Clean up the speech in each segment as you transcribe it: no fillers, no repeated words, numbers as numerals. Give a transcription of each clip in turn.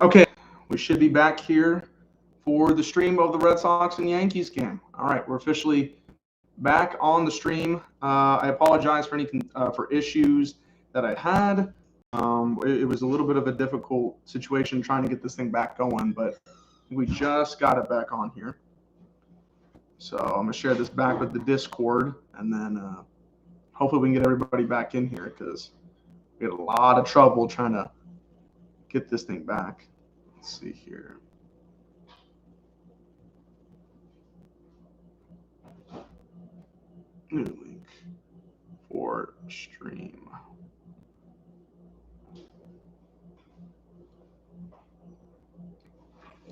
Okay, we should be back here for the stream of the Red Sox and Yankees game. All right, we're officially back on the stream. I apologize for any for issues that I had. It was a little bit of a difficult situation trying to get this thing back going, but we just got it back on here. So I'm gonna share this back with the Discord, and then hopefully we can get everybody back in here because we had a lot of trouble trying to get this thing back. Let's see here. New link for stream.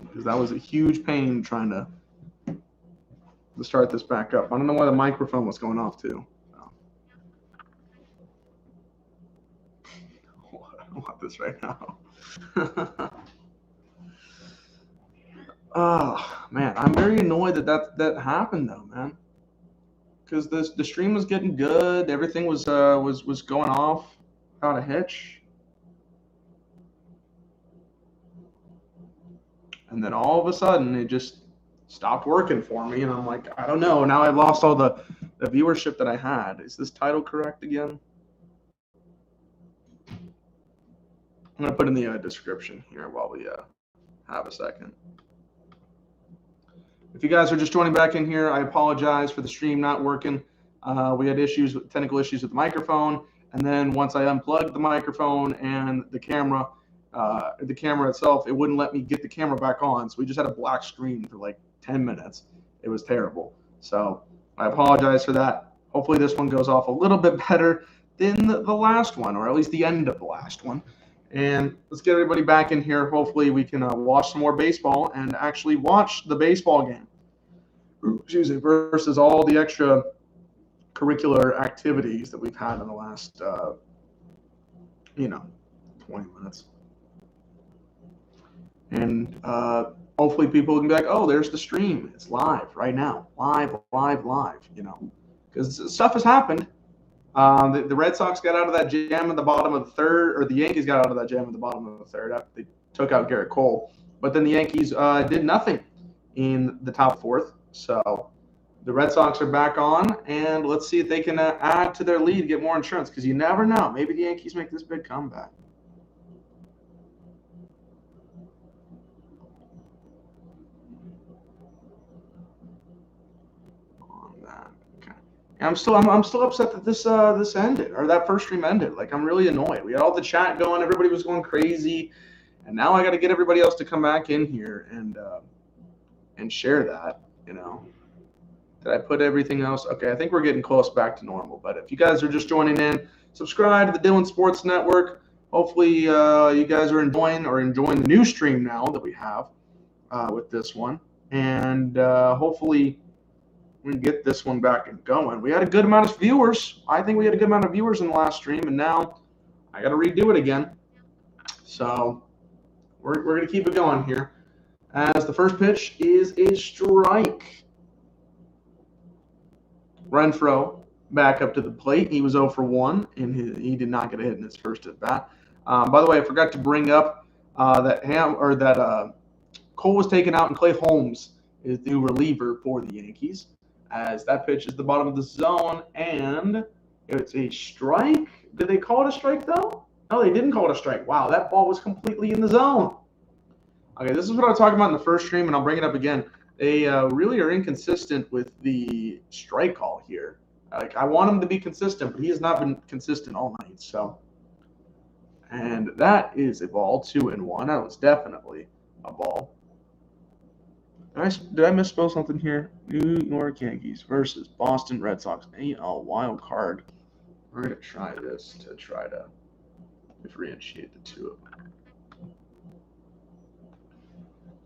Because that was a huge pain trying to start this back up. I don't know why the microphone was going off too. So. I don't want this right now. Oh man, I'm very annoyed that happened though, man. Because the stream was getting good, everything was going off without a hitch, and then all of a sudden it just stopped working for me, and I'm like, I don't know. Now I've lost all the viewership that I had. Is this title correct again? I'm gonna put in the description here while we have a second. If you guys are just joining back in here, I apologize for the stream not working. We had technical issues with the microphone, and then once I unplugged the microphone and the camera itself, it wouldn't let me get the camera back on. So we just had a black screen for like 10 minutes. It was terrible. So I apologize for that. Hopefully this one goes off a little bit better than the last one, or at least the end of the last one. And let's get everybody back in here. Hopefully we can watch some more baseball and actually watch the baseball game. Excuse me, versus all the extra curricular activities that we've had in the last, 20 minutes. And hopefully people can be like, oh, there's the stream. It's live right now. Live, because stuff has happened. The Red Sox got out of that jam in the bottom of the third, or the Yankees got out of that jam in the bottom of the third after they took out Garrett Cole. But then the Yankees did nothing in the top fourth. So the Red Sox are back on, and let's see if they can add to their lead, get more insurance, because you never know. Maybe the Yankees make this big comeback. I'm still upset that this ended, or that first stream ended. Like, I'm really annoyed. We had all the chat going, everybody was going crazy, and now I got to get everybody else to come back in here and share that. Did I put everything else? Okay, I think we're getting close back to normal. But if you guys are just joining in, subscribe to the Dylan Sports Network. Hopefully, you guys are enjoying the new stream now that we have with this one, and hopefully we can get this one back and going. We had a good amount of viewers. I think we had a good amount of viewers in the last stream, and now I got to redo it again. So we're going to keep it going here. As the first pitch is a strike. Renfroe back up to the plate. He was 0 for 1, and he did not get a hit in his first at bat. By the way, I forgot to bring up that Cole was taken out, and Clay Holmes is the new reliever for the Yankees. As that pitch is the bottom of the zone, and it's a strike. Did they call it a strike, though? No, they didn't call it a strike. Wow, that ball was completely in the zone. Okay, this is what I was talking about in the first stream, and I'll bring it up again. They really are inconsistent with the strike call here. Like, I want him to be consistent, but he has not been consistent all night. So, and that is a ball, 2-1. That was definitely a ball. Did I misspell something here? New York Yankees versus Boston Red Sox. AL wild card. We're going to try this to try to differentiate the two of them.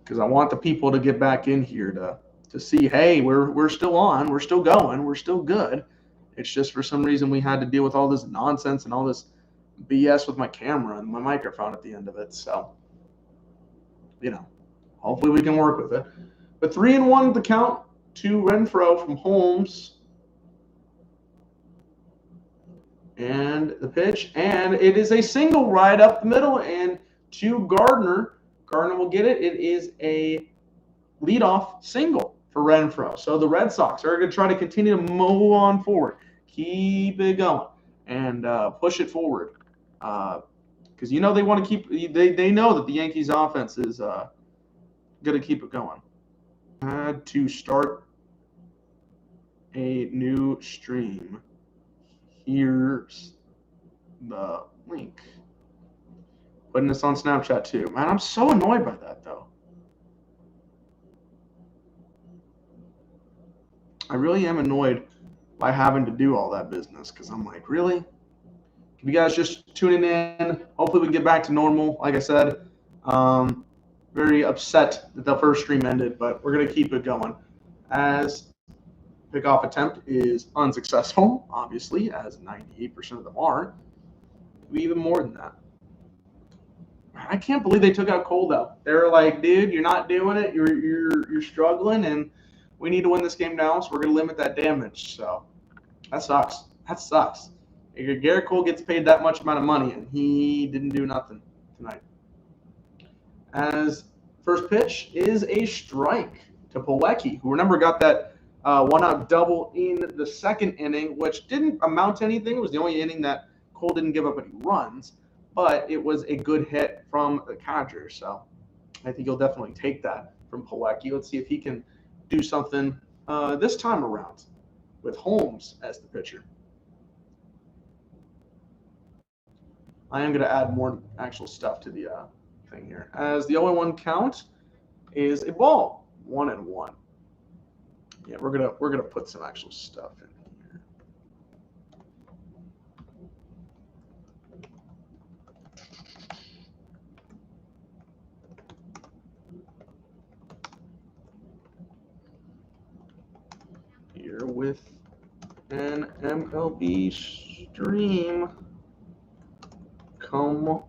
Because I want the people to get back in here to see, hey, we're still on. We're still going. We're still good. It's just for some reason we had to deal with all this nonsense and all this BS with my camera and my microphone at the end of it. So, hopefully we can work with it. But 3-1 the count to Renfroe from Holmes. And the pitch. And it is a single right up the middle and to Gardner. Gardner will get it. It is a leadoff single for Renfroe. So the Red Sox are going to try to continue to move on forward, keep it going, and push it forward. Because they want to keep. They know that the Yankees offense is going to keep it going. Had to start a new stream. Here's the link. Putting this on Snapchat too. Man, I'm so annoyed by that though. I really am annoyed by having to do all that business because I'm like, really? If you guys just tuning in, hopefully we can get back to normal. Like I said, very upset that the first stream ended, but we're going to keep it going. As pickoff attempt is unsuccessful, obviously, as 98% of them are. Maybe even more than that. I can't believe they took out Cole though. They're like, dude, you're not doing it. You're struggling, and we need to win this game now, so we're going to limit that damage. So that sucks. That sucks. Garrett Cole gets paid that much amount of money, and he didn't do nothing tonight. As first pitch is a strike to Pilecki, who, remember, got that one-out double in the second inning, which didn't amount to anything. It was the only inning that Cole didn't give up any runs, but it was a good hit from the catcher. So I think he'll definitely take that from Pilecki. Let's see if he can do something this time around with Holmes as the pitcher. I am going to add more actual stuff to the thing here. As the 0-1 count is a ball, 1-1. Yeah, we're gonna put some actual stuff in here with an MLB stream. Come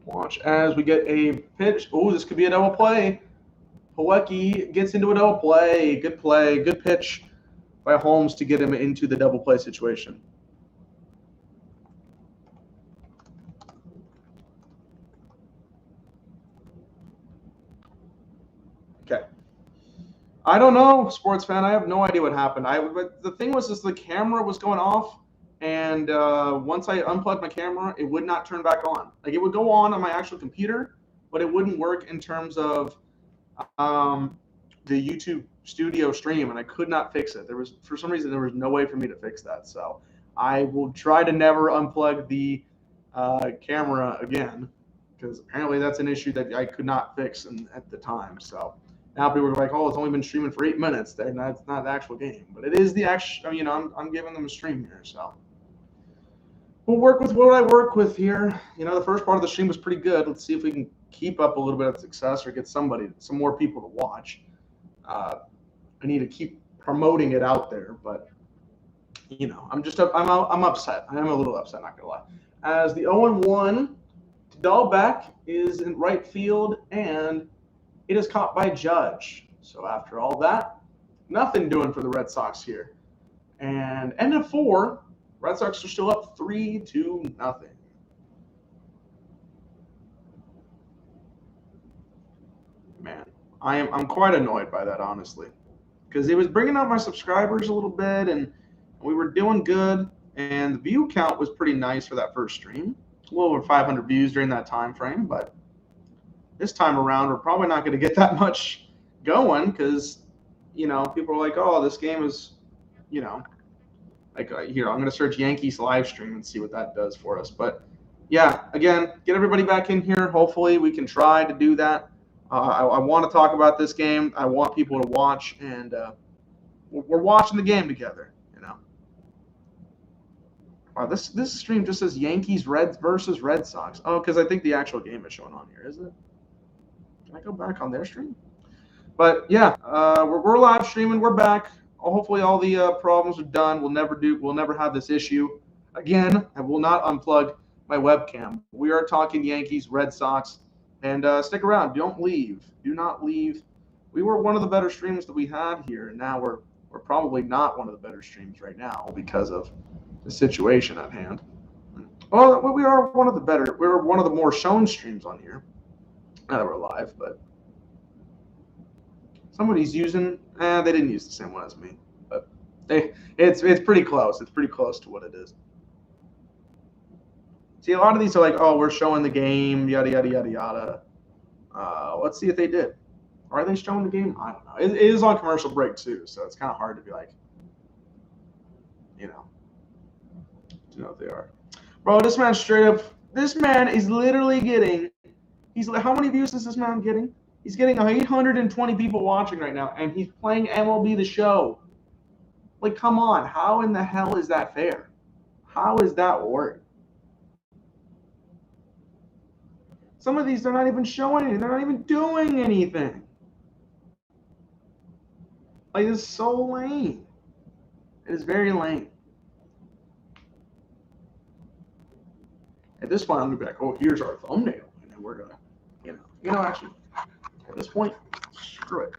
watch as we get a pitch. Oh, this could be a double play. Pilecki gets into a double play. Good play. Good pitch by Holmes to get him into the double play situation. Okay. I don't know, sports fan. I have no idea what happened. But the thing was, the camera was going off, and once I unplugged my camera, it would not turn back on. Like, it would go on my actual computer, but it wouldn't work in terms of the YouTube studio stream, and I could not fix it. For some reason, there was no way for me to fix that. So I will try to never unplug the camera again, because apparently that's an issue that I could not fix at the time. So now people are like, oh, it's only been streaming for 8 minutes. That's not the actual game, but it is the actual. I'm giving them a stream here, so we'll work with what I work with here. The first part of the stream was pretty good. Let's see if we can keep up a little bit of success or get some more people to watch. I need to keep promoting it out there, but I'm upset. I am a little upset, not gonna lie. As the 0-1 to Dahlbeck is in right field, and it is caught by Judge. So after all that, nothing doing for the Red Sox here. And end of 4, Red Sox are still up 3-0. Man, I'm quite annoyed by that, honestly, because it was bringing up my subscribers a little bit, and we were doing good, and the view count was pretty nice for that first stream. A little over 500 views during that time frame, but this time around, we're probably not going to get that much going because, people are like, oh, this game is, like here, I'm going to search Yankees live stream and see what that does for us. But yeah, again, get everybody back in here. Hopefully we can try to do that. I want to talk about this game. I want people to watch, and we're watching the game together, Wow, this stream just says Yankees versus Red Sox. Oh, because I think the actual game is showing on here, isn't it? Can I go back on their stream? But yeah, we're live streaming. We're back. Hopefully all the problems are done. We'll never have this issue again. I will not unplug my webcam. We are talking Yankees, Red Sox, and stick around. Don't leave. Do not leave. We were one of the better streams that we had here, and now we're probably not one of the better streams right now because of the situation at hand. Well, we are one of the better. We're one of the more shown streams on here. Not that we're live, but somebody's using. They didn't use the same one as me, but it's pretty close. It's pretty close to what it is. See, a lot of these are like, oh, we're showing the game, yada yada yada yada. Let's see if they did. Are they showing the game? I don't know. It is on commercial break too, so it's kind of hard to be like, you know, to know if they are. Bro, this man straight up. This man is literally getting. He's like, how many views is this man getting? He's getting 820 people watching right now, and he's playing MLB The Show. Like, come on. How in the hell is that fair? How is that work? Some of these, they're not even showing anything. They're not even doing anything. Like, it's so lame. It is very lame. At this point, I'm going to be like, oh, here's our thumbnail. And then we're going to, actually, at this point, screw it.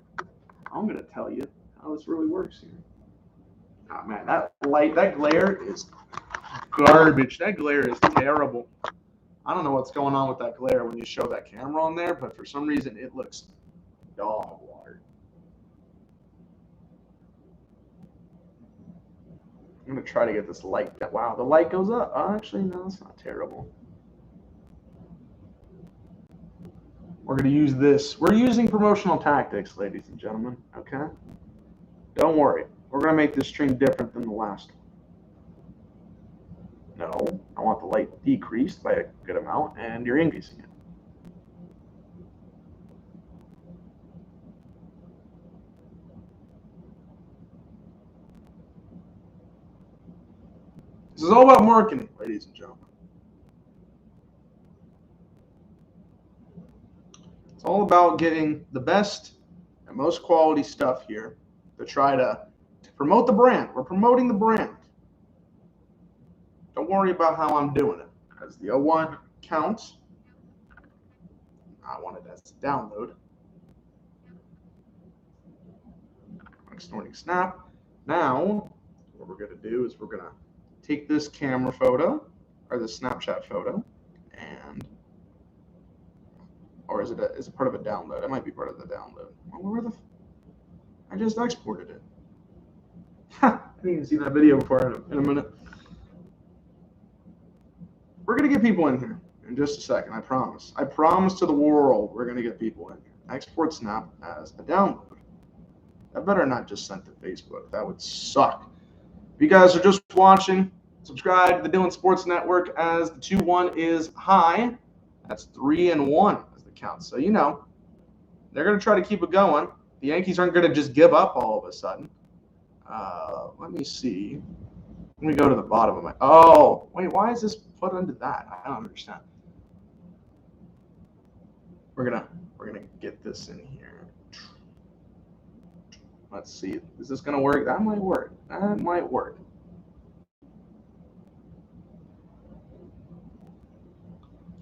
I'm going to tell you how this really works here. Oh, man, that glare is garbage. That glare is terrible. I don't know what's going on with that glare when you show that camera on there, but for some reason it looks dog water. I'm going to try to get this light. Wow, the light goes up. Oh, actually, no, it's not terrible. We're going to use this. We're using promotional tactics, ladies and gentlemen, okay? Don't worry. We're going to make this stream different than the last one. No, I want the light decreased by a good amount, and you're increasing it. This is all about marketing, ladies and gentlemen. It's all about getting the best and most quality stuff here to try to promote the brand. We're promoting the brand. Don't worry about how I'm doing it, because the 01 counts. I want it as a download. Snorting snap. Now, what we're going to do is we're going to take this camera photo, or the Snapchat photo, and, or is it part of a download? It might be part of the download. Well, I just exported it. I didn't even see that video before in a minute. We're going to get people in here in just a second, I promise. I promise to the world we're going to get people in here. Export snap as a download. That better not just send to Facebook. That would suck. If you guys are just watching, subscribe to the Dylan Sports Network as the 2-1 is high. That's 3-1 as the count. So, they're going to try to keep it going. The Yankees aren't going to just give up all of a sudden. Let me see. Let me go to the bottom of my. Oh, wait, why is this put under that? I don't understand. We're gonna get this in here. Let's see. Is this gonna work? That might work. That might work.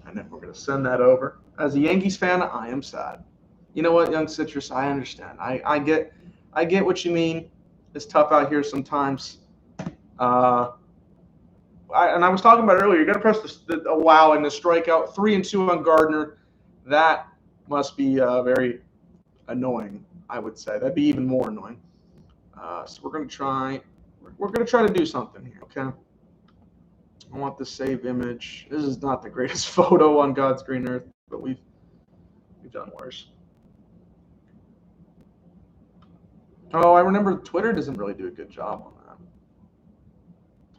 And then we're gonna send that over. As a Yankees fan, I am sad. You know what, Young Citrus? I understand. I get what you mean. It's tough out here sometimes. I was talking about it earlier. You got to press the wow and the strikeout. 3-2 on Gardner. That must be very annoying. I would say that'd be even more annoying. So we're gonna try. We're gonna try to do something here. Okay. I want the save image. This is not the greatest photo on God's green earth, but we've done worse. Oh, I remember Twitter doesn't really do a good job on that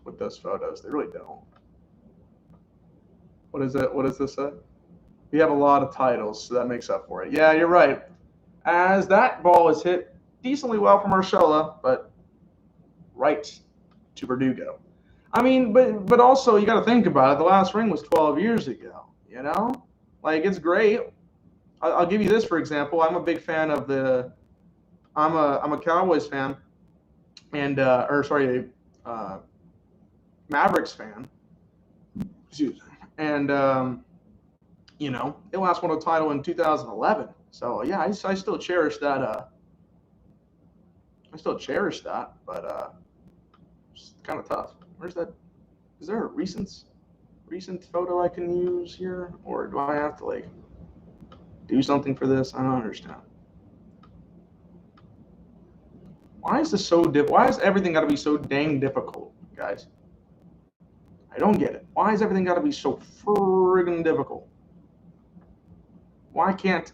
with those photos. They really don't. What is it? What does this say? We have a lot of titles, so that makes up for it. Yeah, you're right. As that ball is hit decently well from Urshela, but right to Verdugo. I mean, but also you got to think about it. The last ring was 12 years ago. Like it's great. I'll give you this for example. I'm a big fan of the. I'm a Cowboys fan, and Mavericks fan. Excuse me. And they last won a title in 2011. So yeah, I still cherish that. But it's kind of tough. Where's that? Is there a recent photo I can use here, or do I have to like? do something for this? I don't understand. Why is this so why is everything got to be so dang difficult, guys? I don't get it. Why is everything got to be so friggin' difficult? Why can't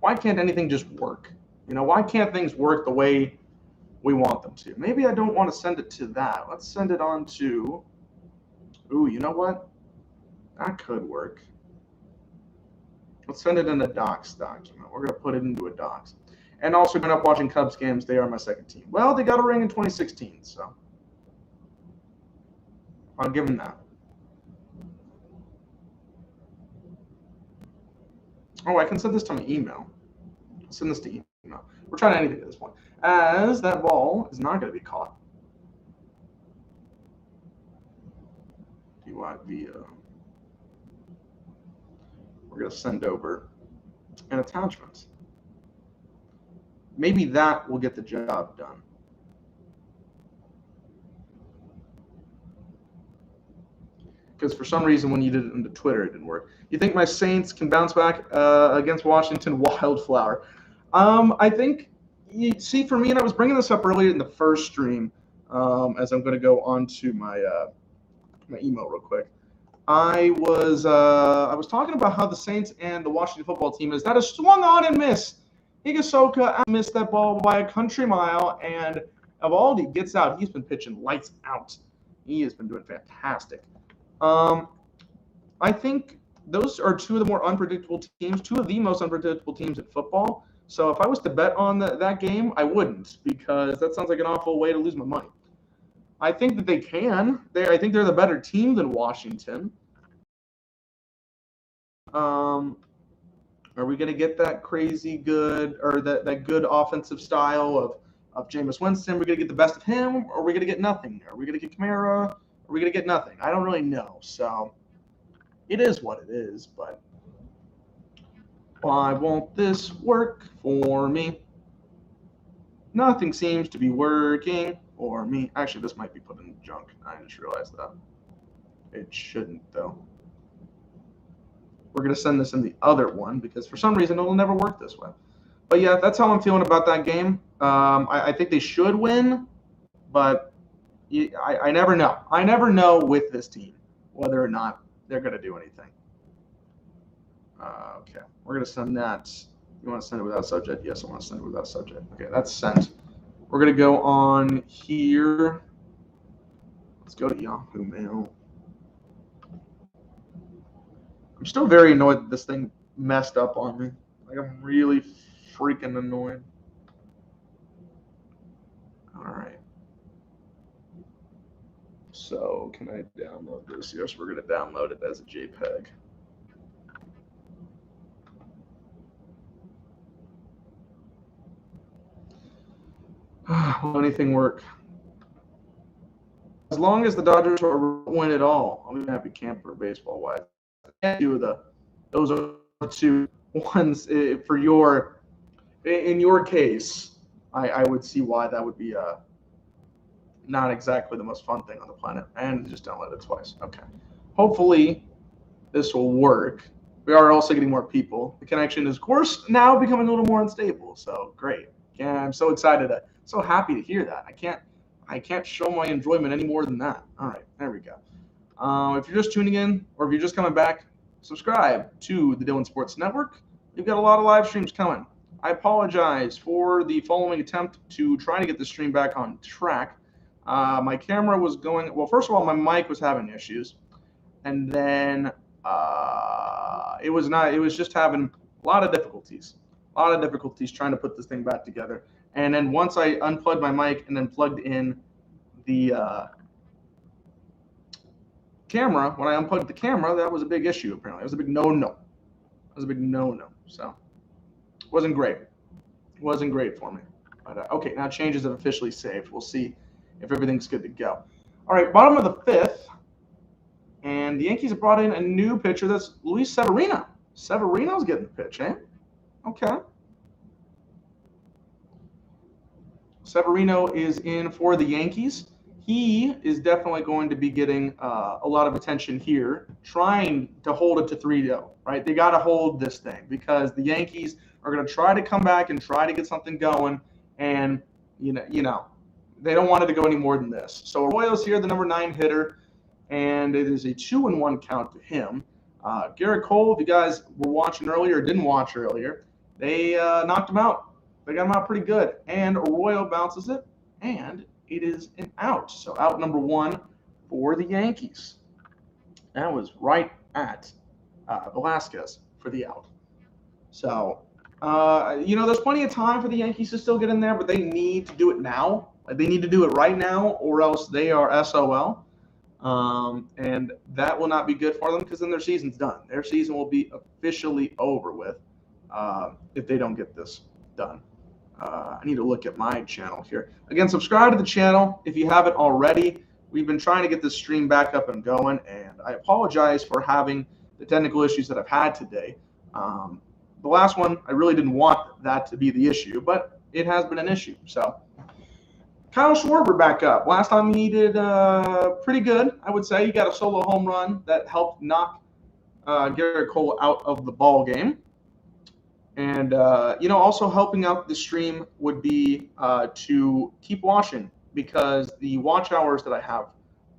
anything just work? Why can't things work the way we want them to? Maybe I don't want to send it to that. Let's send it on to, ooh, you know what? That could work. Let's send it in a docs document. We're going to put it into a docs. And also growing up watching Cubs games, they are my second team. Well, they got a ring in 2016, so I'll give them that. Oh, I can send this to my email. I'll send this to email. We're trying anything at this point. As that ball is not going to be caught. via. We're going to send over an attachment. Maybe that will get the job done. Because for some reason when you did it into Twitter, it didn't work. You think my Saints can bounce back against Washington? Wildflower. I think, see, for me, and I was bringing this up earlier in the first stream, as I'm going to go on to my email real quick. I was talking about how the Saints and the Washington football team is that has swung on and missed. Higasoka missed that ball by a country mile, and Evaldi gets out. He's been pitching lights out. He has been doing fantastic. I think those are two of the more unpredictable teams, two of the most unpredictable teams in football. So if I was to bet on that game, I wouldn't, because that sounds like an awful way to lose my money. I think that they can. I think they're the better team than Washington. Are we going to get that crazy good or that good offensive style of Jameis Winston? Are we going to get the best of him, or are we going to get nothing? Are we going to get Kamara? Are we going to get nothing? I don't really know. So it is what it is, but why won't this work for me? Nothing seems to be working for me. Actually, this might be put in junk. I just realized that. It shouldn't, though. We're going to send this in the other one because for some reason it'll never work this way. But yeah, that's how I'm feeling about that game. I think they should win, but I never know. I never know with this team whether or not they're going to do anything. Okay, we're going to send that. You want to send it without subject? Yes, I want to send it without subject. Okay, that's sent. We're going to go on here. Let's go to Yahoo Mail. I'm still very annoyed that this thing messed up on me. Like, I'm really freaking annoyed. All right. So, can I download this? Yes, we're going to download it as a JPEG. Will anything work? As long as the Dodgers win it all, I'm happy camper baseball-wise. Those are the two ones for in your case. I would see why that would be not exactly the most fun thing on the planet. And just download it twice. Okay. Hopefully this will work. We are also getting more people. The connection is, of course, now becoming a little more unstable. So great. Yeah, I'm so excited. So happy to hear that. I can't show my enjoyment any more than that. All right, there we go. If you're just tuning in, or if you're just coming back, subscribe to the Dylan Sports Network. We've got a lot of live streams coming. I apologize for the following attempt to try to get the stream back on track. My camera was going, well, first of all, my mic was having issues. And then it was just having a lot of difficulties trying to put this thing back together. And then once I unplugged my mic and then plugged in the camera, when I unplugged the camera, that was a big issue, apparently. It was a big no-no. It was a big no-no. So it wasn't great. It wasn't great for me. But okay, now changes have officially saved. We'll see if everything's good to go. All right, bottom of the fifth. And the Yankees have brought in a new pitcher. That's Luis Severino. Severino's getting the pitch, eh? Okay. Severino is in for the Yankees. he is definitely going to be getting a lot of attention here, trying to hold it to 3-0, right? They got to hold this thing because the Yankees are going to try to come back and try to get something going, and they don't want it to go any more than this. So Arroyo's here, the number 9 hitter, and it is a 2-1 count to him. Garrett Cole, if you guys were watching earlier or didn't watch earlier, they knocked him out. They got him out pretty good, and Arroyo bounces it, and it is an out. So out number 1 for the Yankees. That was right at Velasquez for the out. So, there's plenty of time for the Yankees to still get in there, but they need to do it now. Like, they need to do it right now, or else they are SOL. And that will not be good for them because then their season's done. Their season will be officially over with if they don't get this done. I need to look at my channel here. Again, subscribe to the channel if you haven't already. We've been trying to get this stream back up and going, and I apologize for having the technical issues that I've had today. The last one, I really didn't want that to be the issue, but it has been an issue. So, Kyle Schwarber back up. Last time he did pretty good, I would say. He got a solo home run that helped knock Garrett Cole out of the ball game. And, also helping out the stream would be to keep watching because the watch hours that I have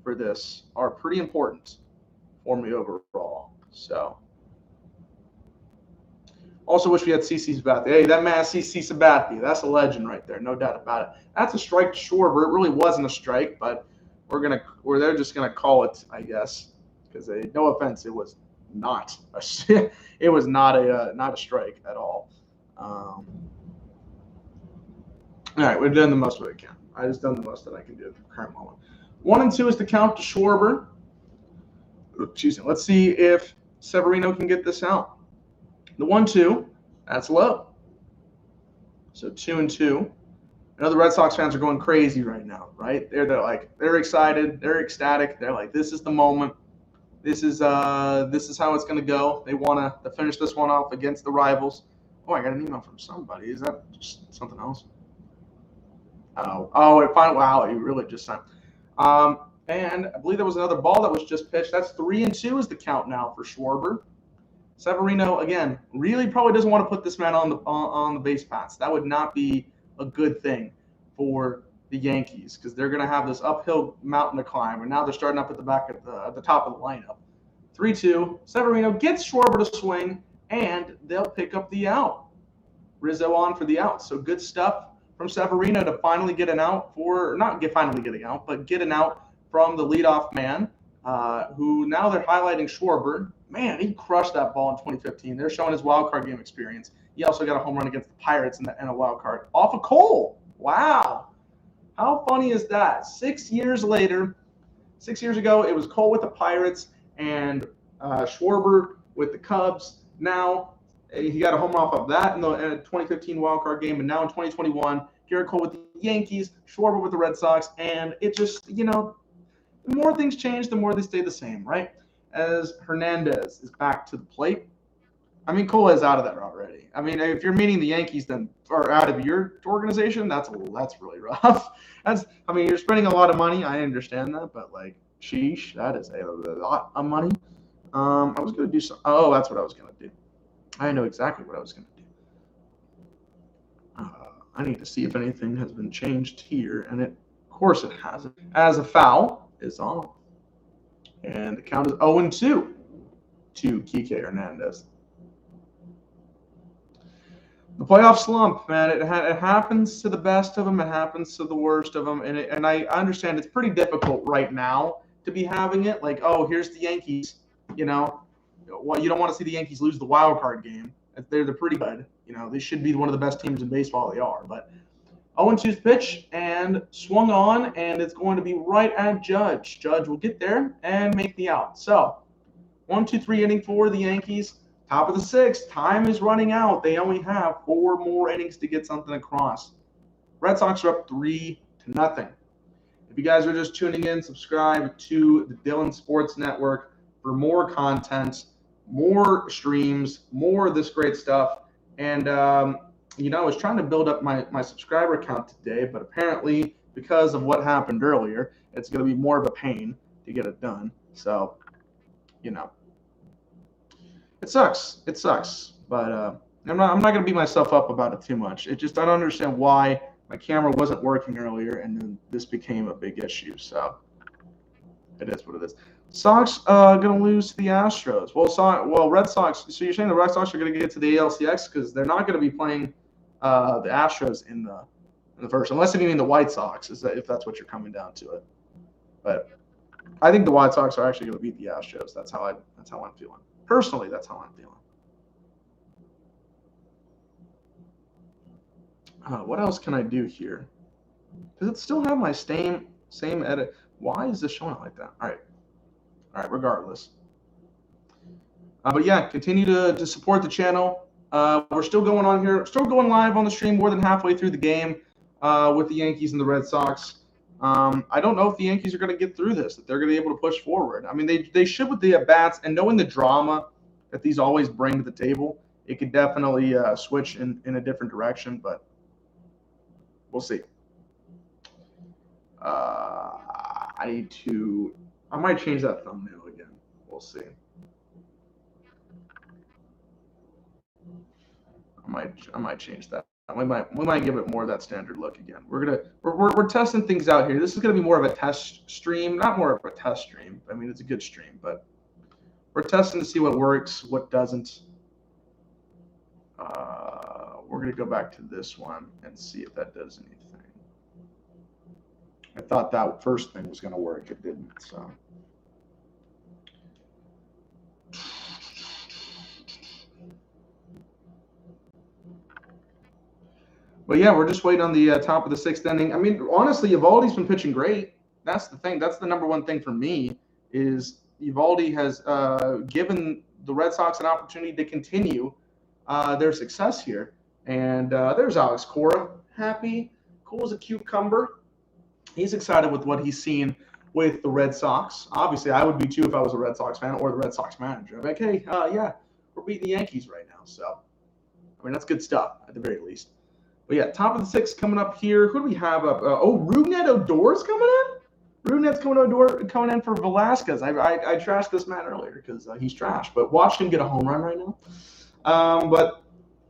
for this are pretty important for me overall. So, also wish we had CC Sabathia. Hey, that man CC Sabathia, that's a legend right there, no doubt about it. That's a strike to Schwarber. It really wasn't a strike, but they're just gonna call it, I guess, because no offense, it was not it was not a strike at all. All right, we've done the most that I can. I just done the most that I can do at the current moment. 1 and 2 is the count to Schwarber. Excuse me. Let's see if Severino can get this out. The 1-2, that's low. So 2 and 2. I know the Red Sox fans are going crazy right now, right? They're excited, they're ecstatic. They're like, this is the moment. This is how it's going to go. They want to finish this one off against the rivals. Oh, I got an email from somebody. Is that just something else? Oh, it finally. Wow, you really just sent. And I believe there was another ball that was just pitched. That's 3 and 2 is the count now for Schwarber. Severino again really probably doesn't want to put this man on the base paths. That would not be a good thing for the Yankees because they're going to have this uphill mountain to climb, and now they're starting up at the top of the lineup. 3-2. Severino gets Schwarber to swing, and they'll pick up the out. Rizzo on for the out. So good stuff from Severino to finally get an out get an out from the leadoff man, who now they're highlighting Schwarber. Man, he crushed that ball in 2015. They're showing his wild card game experience. He also got a home run against the Pirates in a wild card off of Cole. Wow. How funny is that? 6 years later, 6 years ago, it was Cole with the Pirates and Schwarber with the Cubs. Now, he got a home run off of that in the 2015 wild card game, and now in 2021, Garrett Cole with the Yankees, Schwarber with the Red Sox, and it just, the more things change, the more they stay the same, right? As Hernandez is back to the plate. I mean, Cole is out of there already. I mean, if you're meaning the Yankees are out of your organization, that's really rough. You're spending a lot of money. I understand that, but sheesh, that is a lot of money. I was going to do some. Oh, that's what I was going to do. I know exactly what I was going to do. I need to see if anything has been changed here, and of course it hasn't. As a foul is on, and the count is 0-2 to Kike Hernandez. The playoff slump, man, it happens to the best of them. It happens to the worst of them. And I understand it's pretty difficult right now to be having it. Here's the Yankees. You don't want to see the Yankees lose the wild card game. They're pretty good. They should be one of the best teams in baseball. They are. But 0-2's pitch and swung on, and it's going to be right at Judge. Judge will get there and make the out. So 1-2-3 inning for the Yankees. Top of the 6th, time is running out. They only have 4 more innings to get something across. Red Sox are up 3-0. If you guys are just tuning in, subscribe to the Dylan Sports Network for more content, more streams, more of this great stuff. And, I was trying to build up my subscriber count today, but apparently because of what happened earlier, it's going to be more of a pain to get it done. So, you know, it sucks. It sucks. But I'm not going to beat myself up about it too much. It just, I don't understand why my camera wasn't working earlier and then this became a big issue. So it is what it is. Sox going to lose to the Astros. Well, Red Sox. So you're saying the Red Sox are going to get to the ALCS because they're not going to be playing the Astros in the first, unless you mean the White Sox, if that's what you're coming down to it. But I think the White Sox are actually going to beat the Astros. That's how I'm feeling. Personally, that's how I'm feeling. What else can I do here? Does it still have my same edit? Why is this showing it like that? All right. Regardless. But yeah, continue to support the channel. We're still going on here, still going live on the stream more than halfway through the game with the Yankees and the Red Sox. I don't know if the Yankees are going to get through this, if they're going to be able to push forward. I mean, they should with the at-bats, and knowing the drama that these always bring to the table, it could definitely switch in a different direction, but we'll see. I might change that thumbnail again. We'll see. I might change that. We might give it more of that standard look again. We're testing things out here. This is gonna be more of a test stream, not more of a test stream. I mean, it's a good stream, but we're testing to see what works, what doesn't. We're gonna go back to this one and see if that does anything. I thought that first thing was gonna work. It didn't. So. But yeah, we're just waiting on the top of the sixth inning. I mean, honestly, Eovaldi's been pitching great. That's the thing. That's the number one thing for me is Eovaldi has given the Red Sox an opportunity to continue their success here. And there's Alex Cora, happy, cool as a cucumber. He's excited with what he's seen with the Red Sox. Obviously, I would be too if I was a Red Sox fan or the Red Sox manager. I'm like, hey, yeah, we're beating the Yankees right now. So, I mean, that's good stuff at the very least. But yeah, top of the sixth coming up here. Who do we have up? Rougned Odor's coming in? Rougned's coming in for Velasquez. I trashed this man earlier because he's trash. But watch him get a home run right now. But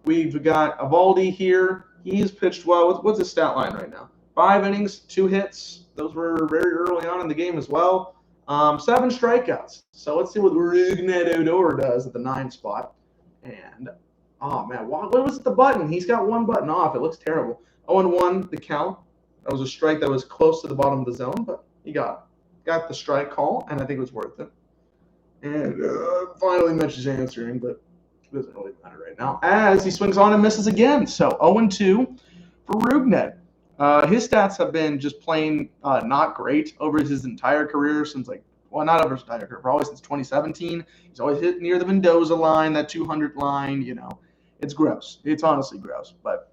we've got Eovaldi here. He's pitched well. What's his stat line right now? 5 innings, 2 hits. Those were very early on in the game as well. 7 strikeouts. So let's see what Rougned Odor does at the 9 spot. And oh, man, what was the button? He's got one button off. It looks terrible. 0-1, the count. That was a strike that was close to the bottom of the zone, but he got the strike call, and I think it was worth it. And finally, Mitch is answering, but it doesn't really matter right now, as he swings on and misses again. So 0-2 for Rougned. His stats have been just plain not great over his entire career since not over his entire career, probably since 2017. He's always hit near the Mendoza line, that 200 line, you know. It's gross. It's honestly gross, but,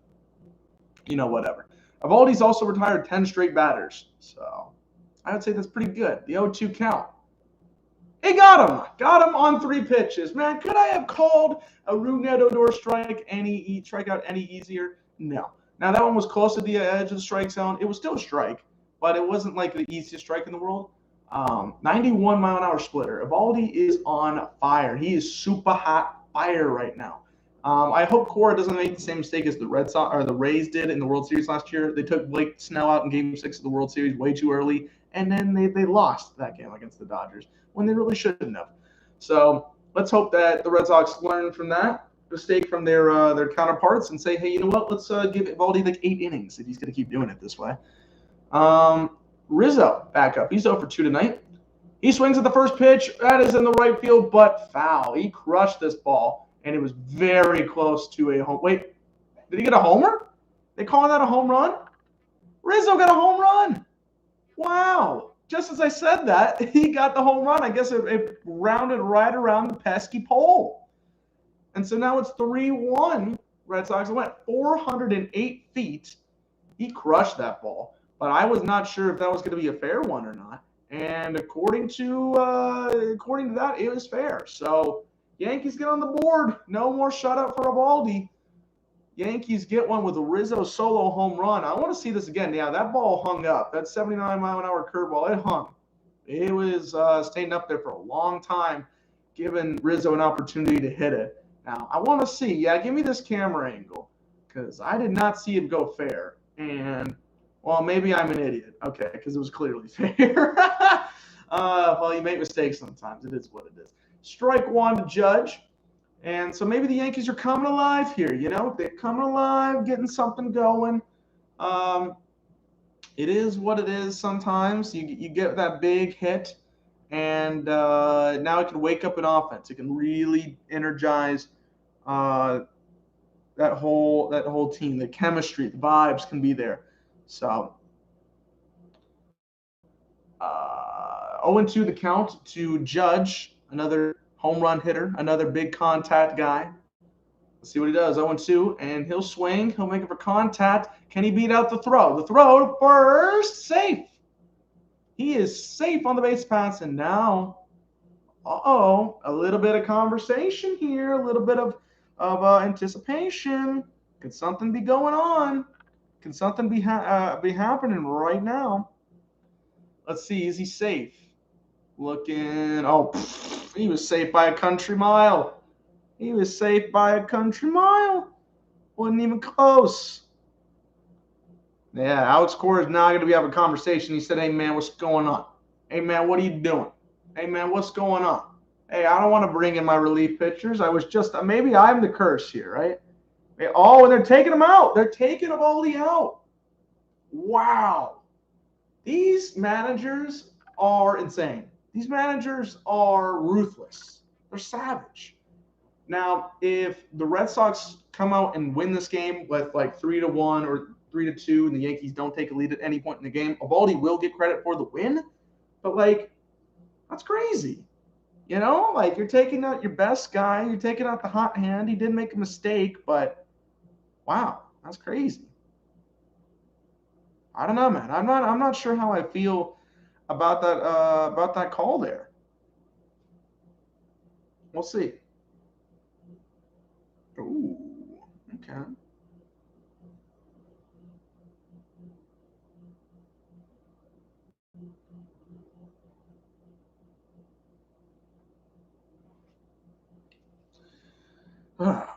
you know, whatever. Eovaldi's also retired 10 straight batters, so I would say that's pretty good. The 0-2 count. He got him. Got him on 3 pitches. Man, could I have called a Rougned Odor strikeout any easier? No. Now, that one was close to the edge of the strike zone. It was still a strike, but it wasn't like the easiest strike in the world. 91-mile-an-hour splitter. Eovaldi is on fire. He is super hot fire right now. I hope Cora doesn't make the same mistake as the Red Sox or the Rays did in the World Series last year. They took Blake Snell out in Game 6 of the World Series way too early, and then they lost that game against the Dodgers when they really shouldn't have. So let's hope that the Red Sox learn from that mistake from their counterparts and say, hey, you know what? Let's give Eovaldi like 8 innings if he's going to keep doing it this way. Rizzo back up. He's 0-2 tonight. He swings at the first pitch. That is in the right field, but foul. He crushed this ball, and it was very close to a home. Wait, did he get a homer? They calling that a home run? Rizzo got a home run. Wow. Just as I said that, he got the home run. I guess it rounded right around the pesky pole. And so now it's 3-1 Red Sox. It went 408 feet. He crushed that ball. But I was not sure if that was going to be a fair one or not. And according to that, it was fair. So Yankees get on the board. No more shutout for Eovaldi. Yankees get one with a Rizzo solo home run. I want to see this again. Yeah, that ball hung up. That 79-mile-an-hour curveball, it hung. It was staying up there for a long time, giving Rizzo an opportunity to hit it. Now, I want to see. Yeah, give me this camera angle because I did not see it go fair. And, well, maybe I'm an idiot. Okay, because it was clearly fair. Well, you make mistakes sometimes. It is what it is. Strike one to Judge. And so maybe the Yankees are coming alive here. You know, they're coming alive, getting something going. Um, it is what it is sometimes. You get that big hit, and now it can wake up an offense. It can really energize uh, that whole team. The chemistry, the vibes can be there. So 0-2 the count to Judge, another home run hitter, another big contact guy. Let's see what he does. 0-2, and he'll swing. He'll make it for contact. Can he beat out the throw? The throw to first, safe. He is safe on the base pass, and now, a little bit of conversation here, a little bit of anticipation. Could something be going on? Can something be happening right now? Let's see. Is he safe? Looking. Oh, he was safe by a country mile. He was safe by a country mile. Wasn't even close. Yeah, outscore is now going to be having a conversation. He said, "Hey man, what's going on? Hey man, what are you doing? Hey man, what's going on? Hey, I don't want to bring in my relief pitchers. I was just maybe I'm the curse here, right? Oh, and they're taking him out. They're taking Evaldi out. Wow, these managers are insane. These managers are ruthless. They're savage. Now, if the Red Sox come out and win this game with like 3-1 or 3-2, and the Yankees don't take a lead at any point in the game, Evaldi will get credit for the win. But like, that's crazy. You know, like you're taking out your best guy, you're taking out the hot hand. He did make a mistake, but wow, that's crazy. I don't know, man. I'm not sure how I feel about that call there. We'll see. Ooh, okay.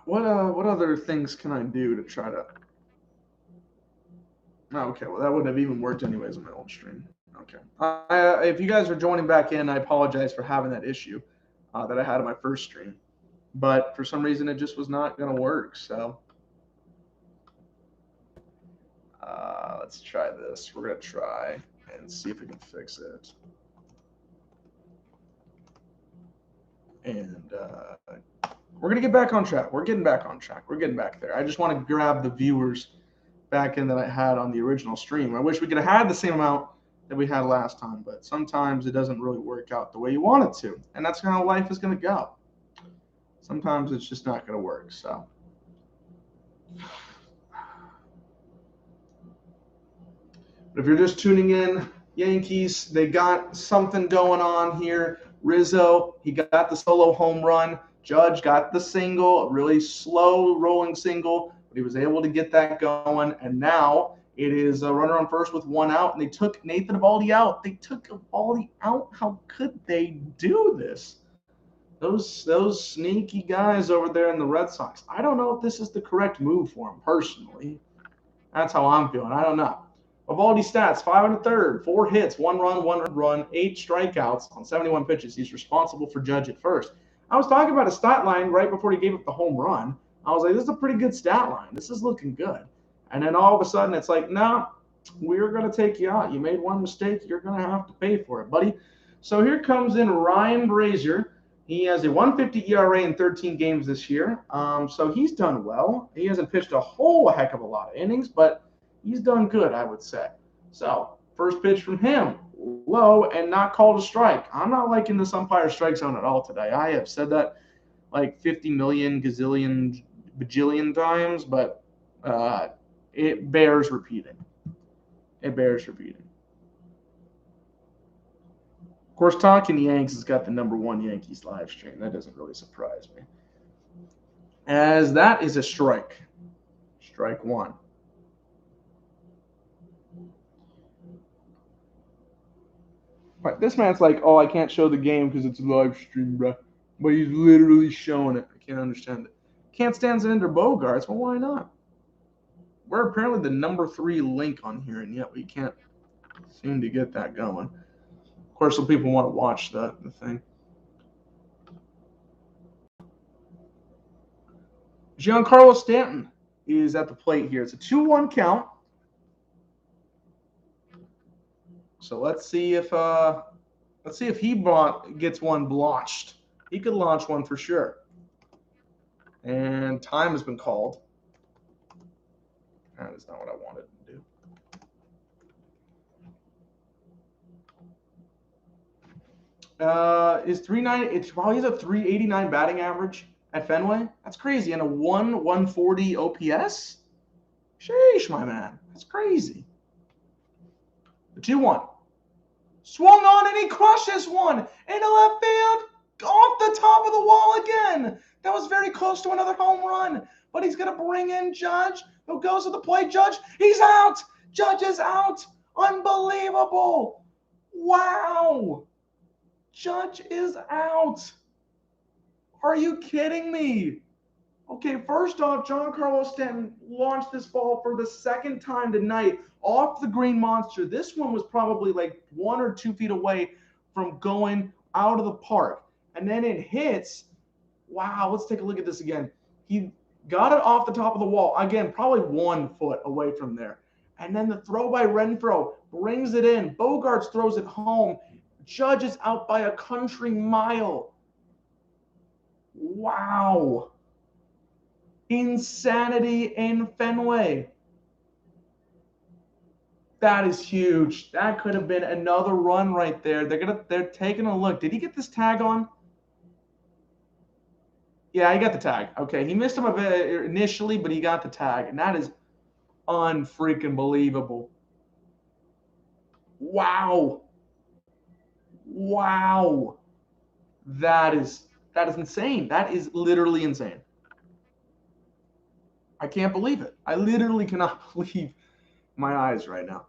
What other things can I do to try to? Oh, okay, well that wouldn't have even worked anyways on my old stream. Okay. If you guys are joining back in, I apologize for having that issue that I had on my first stream, but for some reason it just was not going to work. So let's try this. We're going to try and see if we can fix it. And we're going to get back on track. We're getting back on track. We're getting back there. I just want to grab the viewers back in that I had on the original stream. I wish we could have had the same amount that we had last time, but sometimes it doesn't really work out the way you want it to. And that's how life is going to go. Sometimes it's just not going to work. So but if you're just tuning in, Yankees, they got something going on here. Rizzo, he got the solo home run. Judge got the single, a really slow rolling single, but he was able to get that going. And now it is a runner on first with one out, and they took Nathan Evaldi out. They took Evaldi out. How could they do this? Those sneaky guys over there in the Red Sox. I don't know if this is the correct move for them personally. That's how I'm feeling. I don't know. Evaldi stats: 5 1/3, 4 hits, 1 run, 8 strikeouts on 71 pitches. He's responsible for Judge at first. I was talking about a stat line right before he gave up the home run. I was like, this is a pretty good stat line. This is looking good. And then all of a sudden, it's like, no, we're going to take you out. You made one mistake. You're going to have to pay for it, buddy. So here comes in Ryan Brazier. He has a 150 ERA in 13 games this year. So he's done well. He hasn't pitched a whole heck of a lot of innings, but he's done good, I would say. So first pitch from him, low and not called a strike. I'm not liking this umpire strike zone at all today. I have said that like 50 million, gazillion, bajillion times, but it bears repeating. It bears repeating. Of course, Talking Yanks has got the #1 Yankees live stream. That doesn't really surprise me. As that is a strike. Strike one. Right, this man's like, oh, I can't show the game because it's a live stream, bro. But he's literally showing it. I can't understand it. Can't stand Xander Bogaerts. Well, why not? We're apparently the number 3 link on here, and yet we can't seem to get that going. Of course, some people want to watch the thing. Giancarlo Stanton is at the plate here. It's a 2-1 count. So let's see if he gets one launched. He could launch one for sure. And time has been called. That is not what I wanted to do. Is 390? Well, he's a 389 batting average at Fenway. That's crazy. And a 140 OPS. Sheesh, my man. That's crazy. The 2-1. Swung on and he crushes one into left field. Off the top of the wall again. That was very close to another home run. But he's going to bring in Judge, who goes to the plate. Judge, he's out. Judge is out. Unbelievable. Wow. Judge is out. Are you kidding me? Okay, first off, Giancarlo Stanton launched this ball for the second time tonight off the green monster. This one was probably like 1 or 2 feet away from going out of the park. And then it hits. Wow, let's take a look at this again. He got it off the top of the wall. Again, probably 1 foot away from there. And then the throw by Renfroe brings it in. Bogaerts throws it home. Judge is out by a country mile. Wow. Insanity in Fenway. That is huge. That could have been another run right there. They're taking a look. Did he get this tag on? Yeah, he got the tag. Okay, he missed him a bit initially, but he got the tag, and that is unfreaking believable. Wow. Wow. That is insane. That is literally insane. I can't believe it. I literally cannot believe my eyes right now.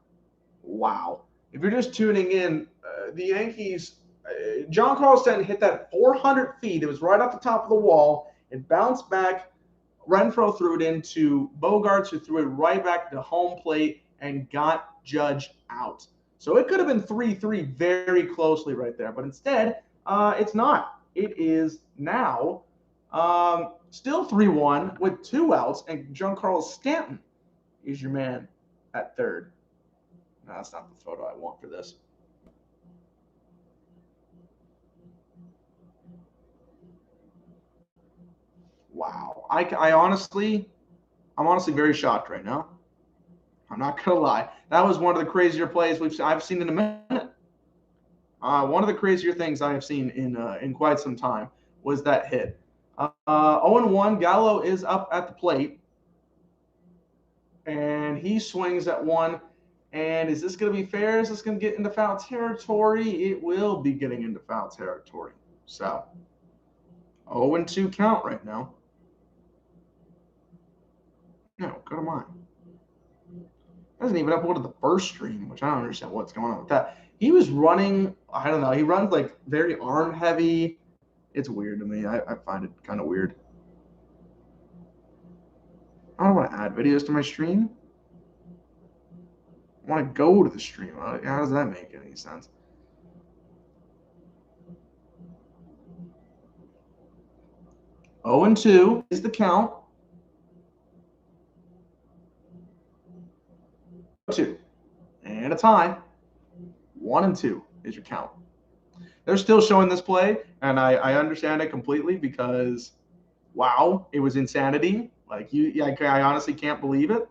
Wow. If you're just tuning in, the Yankees, Giancarlo Stanton hit that 400 feet. It was right off the top of the wall. It bounced back. Renfroe threw it into Bogaerts, who threw it right back to home plate and got Judge out. So it could have been 3-3 very closely right there. But instead, it's not. It is now still 3-1 with 2 outs, and Giancarlo Stanton is your man at third. No, that's not the photo I want for this. Wow. I'm honestly very shocked right now. I'm not gonna lie. That was one of the crazier plays I've seen in a minute. One of the crazier things I have seen in quite some time was that hit. 0-1. Gallo is up at the plate, and he swings at one. And is this going to be fair? Is this going to get into foul territory? It will be getting into foul territory. So 0-2 count right now. No, go to mine. Doesn't even upload to the first stream, which I don't understand what's going on with that. He was running, I don't know, he runs like very arm heavy. It's weird to me. I find it kind of weird. I don't want to add videos to my stream. I want to go to the stream. How does that make any sense? Oh and 2 is the count. 2 and a tie. 1-2 is your count. They're still showing this play, and I understand it completely because, wow, it was insanity. Like I honestly can't believe it.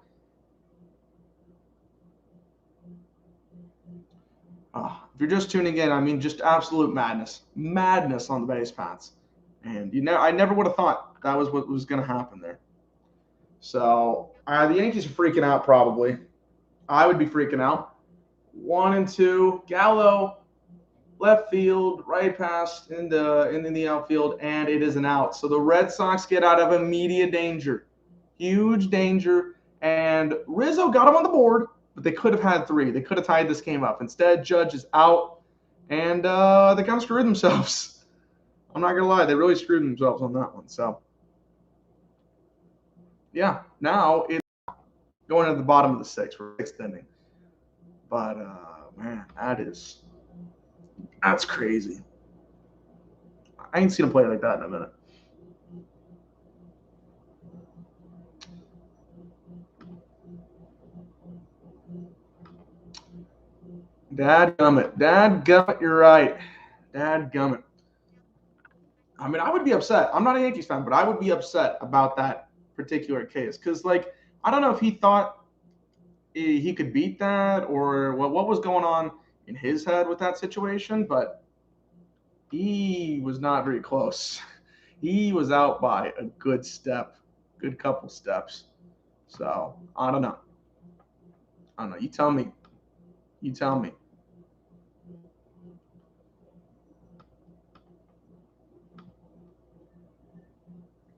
If you're just tuning in, I mean, just absolute madness on the base paths, and I never would have thought that was what was going to happen there. So the Yankees are freaking out. Probably, I would be freaking out. 1-2, Gallo, left field, right past in the outfield, and it is an out. So the Red Sox get out of immediate danger, huge danger, And Rizzo got him on the board, but they could have had 3. They could have tied this game up. Instead, Judge is out, and they kind of screwed themselves. I'm not going to lie. They really screwed themselves on that one. So, yeah, now it's going to the bottom of the 6th for 6th inning. But, man, that's crazy. I ain't seen him play like that in a minute. Dadgummit, you're right. Dadgummit. I mean, I would be upset. I'm not a Yankees fan, but I would be upset about that particular case because, like, I don't know if he thought he could beat that or what was going on in his head with that situation, but he was not very close. He was out by a good couple steps. So I don't know. You tell me.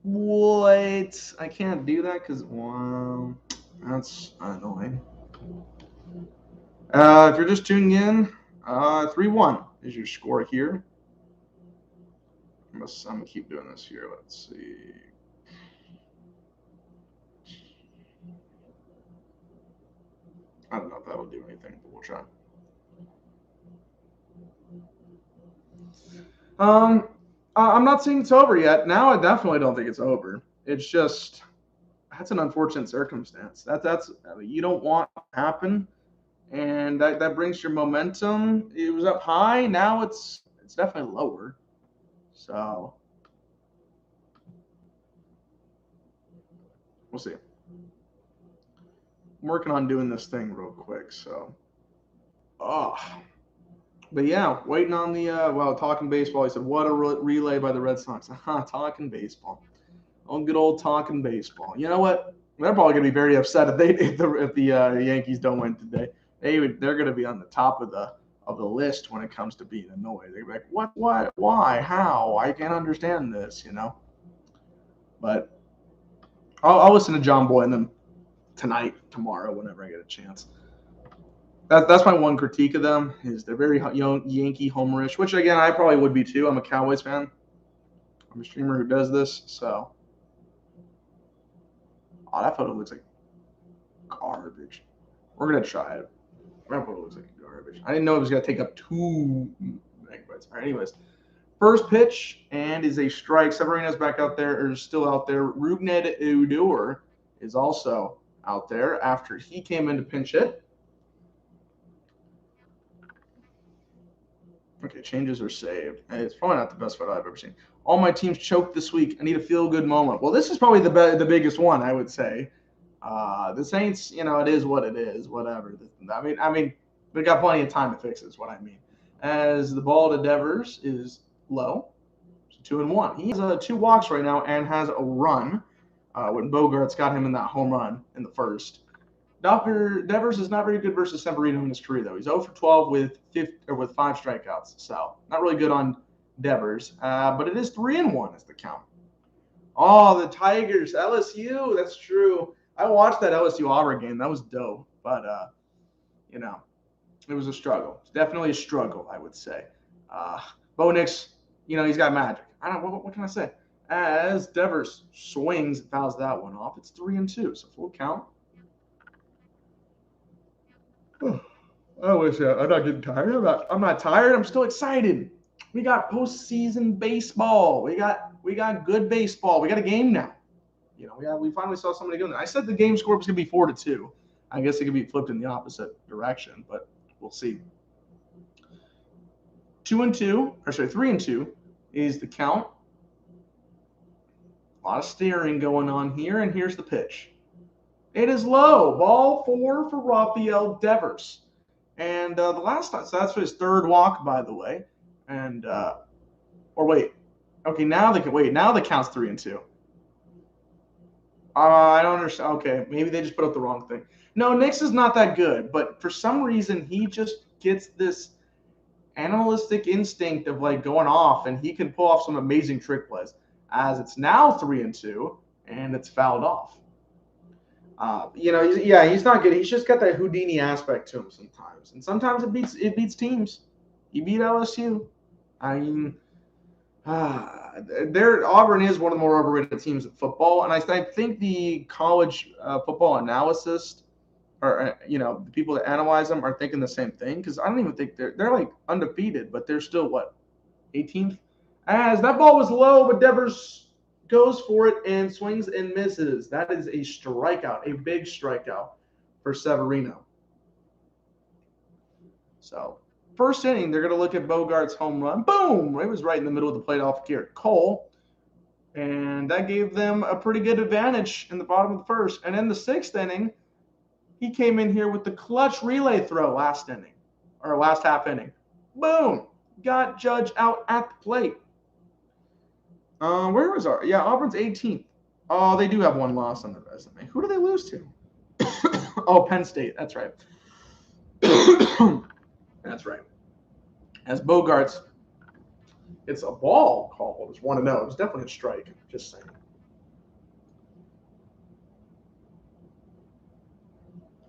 What? I can't do that because, wow, that's annoying. If you're just tuning in, 3-1 is your score here. I'm going to keep doing this here. Let's see. I don't know if that'll do anything, but we'll try. I'm not saying it's over yet. Now I definitely don't think it's over. It's just that's an unfortunate circumstance. You don't want to happen, and that brings your momentum. It was up high. Now it's definitely lower. So we'll see. I'm working on doing this thing real quick. So, but yeah, waiting on the talking baseball. He said, "What a relay by the Red Sox." Talking baseball. Oh, good old talking baseball. You know what? They're probably going to be very upset if the Yankees don't win today. They're going to be on the top of the list when it comes to being annoyed. They're like, what, why, how? I can't understand this, But I'll listen to John Boy and then tonight, tomorrow, whenever I get a chance. That's my one critique of them is they're very Yankee homerish, which again I probably would be too. I'm a Cowboys fan. I'm a streamer who does this, so. Oh, that photo looks like garbage. We're gonna try it. That photo looks like garbage. I didn't know it was gonna take up 2 megabytes. All right, anyways. First pitch and is a strike. Severino's back out there, or still out there. Rougned Odor is also out there after he came in to pinch hit. Okay, changes are saved. It's probably not the best photo I've ever seen. All my teams choked this week. I need a feel-good moment. Well, this is probably the biggest one, I would say. The Saints, it is what it is. Whatever. I mean, we got plenty of time to fix it. Is what I mean. As the ball to Devers is low, so 2-1. He has 2 walks right now and has a run. When Bogart's got him in that home run in the first. Devers is not very good versus Severino in his career, though. He's 0 for 12 with 5 strikeouts, so not really good on Devers. But it is 3-1 is the count. Oh, the Tigers, LSU. That's true. I watched that LSU Auburn game. That was dope, but it was a struggle. It's definitely a struggle, I would say. Bo Nix, he's got magic. I don't know what can I say. As Devers swings, fouls that one off. It's 3-2, so full count. I wish I'm not getting tired. I'm not tired. I'm still excited. We got postseason baseball. We got good baseball. We got a game now. We finally saw somebody go there. I said the game score was gonna be 4-2. I guess it could be flipped in the opposite direction, but we'll see. 3-2 is the count. A lot of steering going on here, and here's the pitch. It is low. Ball 4 for Rafael Devers. And the last time, so that's for his 3rd walk, by the way. And okay, now the count's 3-2. I don't understand. Okay, maybe they just put up the wrong thing. No, Nix is not that good, but for some reason he just gets this analytic instinct of like going off, and he can pull off some amazing trick plays. As it's now 3-2, and it's fouled off. He's not good. He's just got that Houdini aspect to him sometimes, and sometimes it beats teams. He beat LSU. I mean, Auburn is one of the more overrated teams in football, and I think the college football analysis, or the people that analyze them, are thinking the same thing, because I don't even think they're like undefeated, but they're still what, 18th. As that ball was low, but Devers goes for it and swings and misses. That is a strikeout, a big strikeout for Severino. So first inning, they're going to look at Bogart's home run. Boom! It was right in the middle of the plate off Garrett Cole. And that gave them a pretty good advantage in the bottom of the first. And in the sixth inning, he came in here with the clutch relay throw last half inning. Boom! Got Judge out at the plate. Where was Auburn's 18th. Oh, they do have one loss on their resume. Who do they lose to? Oh, Penn State. That's right. That's right. As Bogarts, it's a ball called. It's 1-0. It was definitely a strike. Just saying.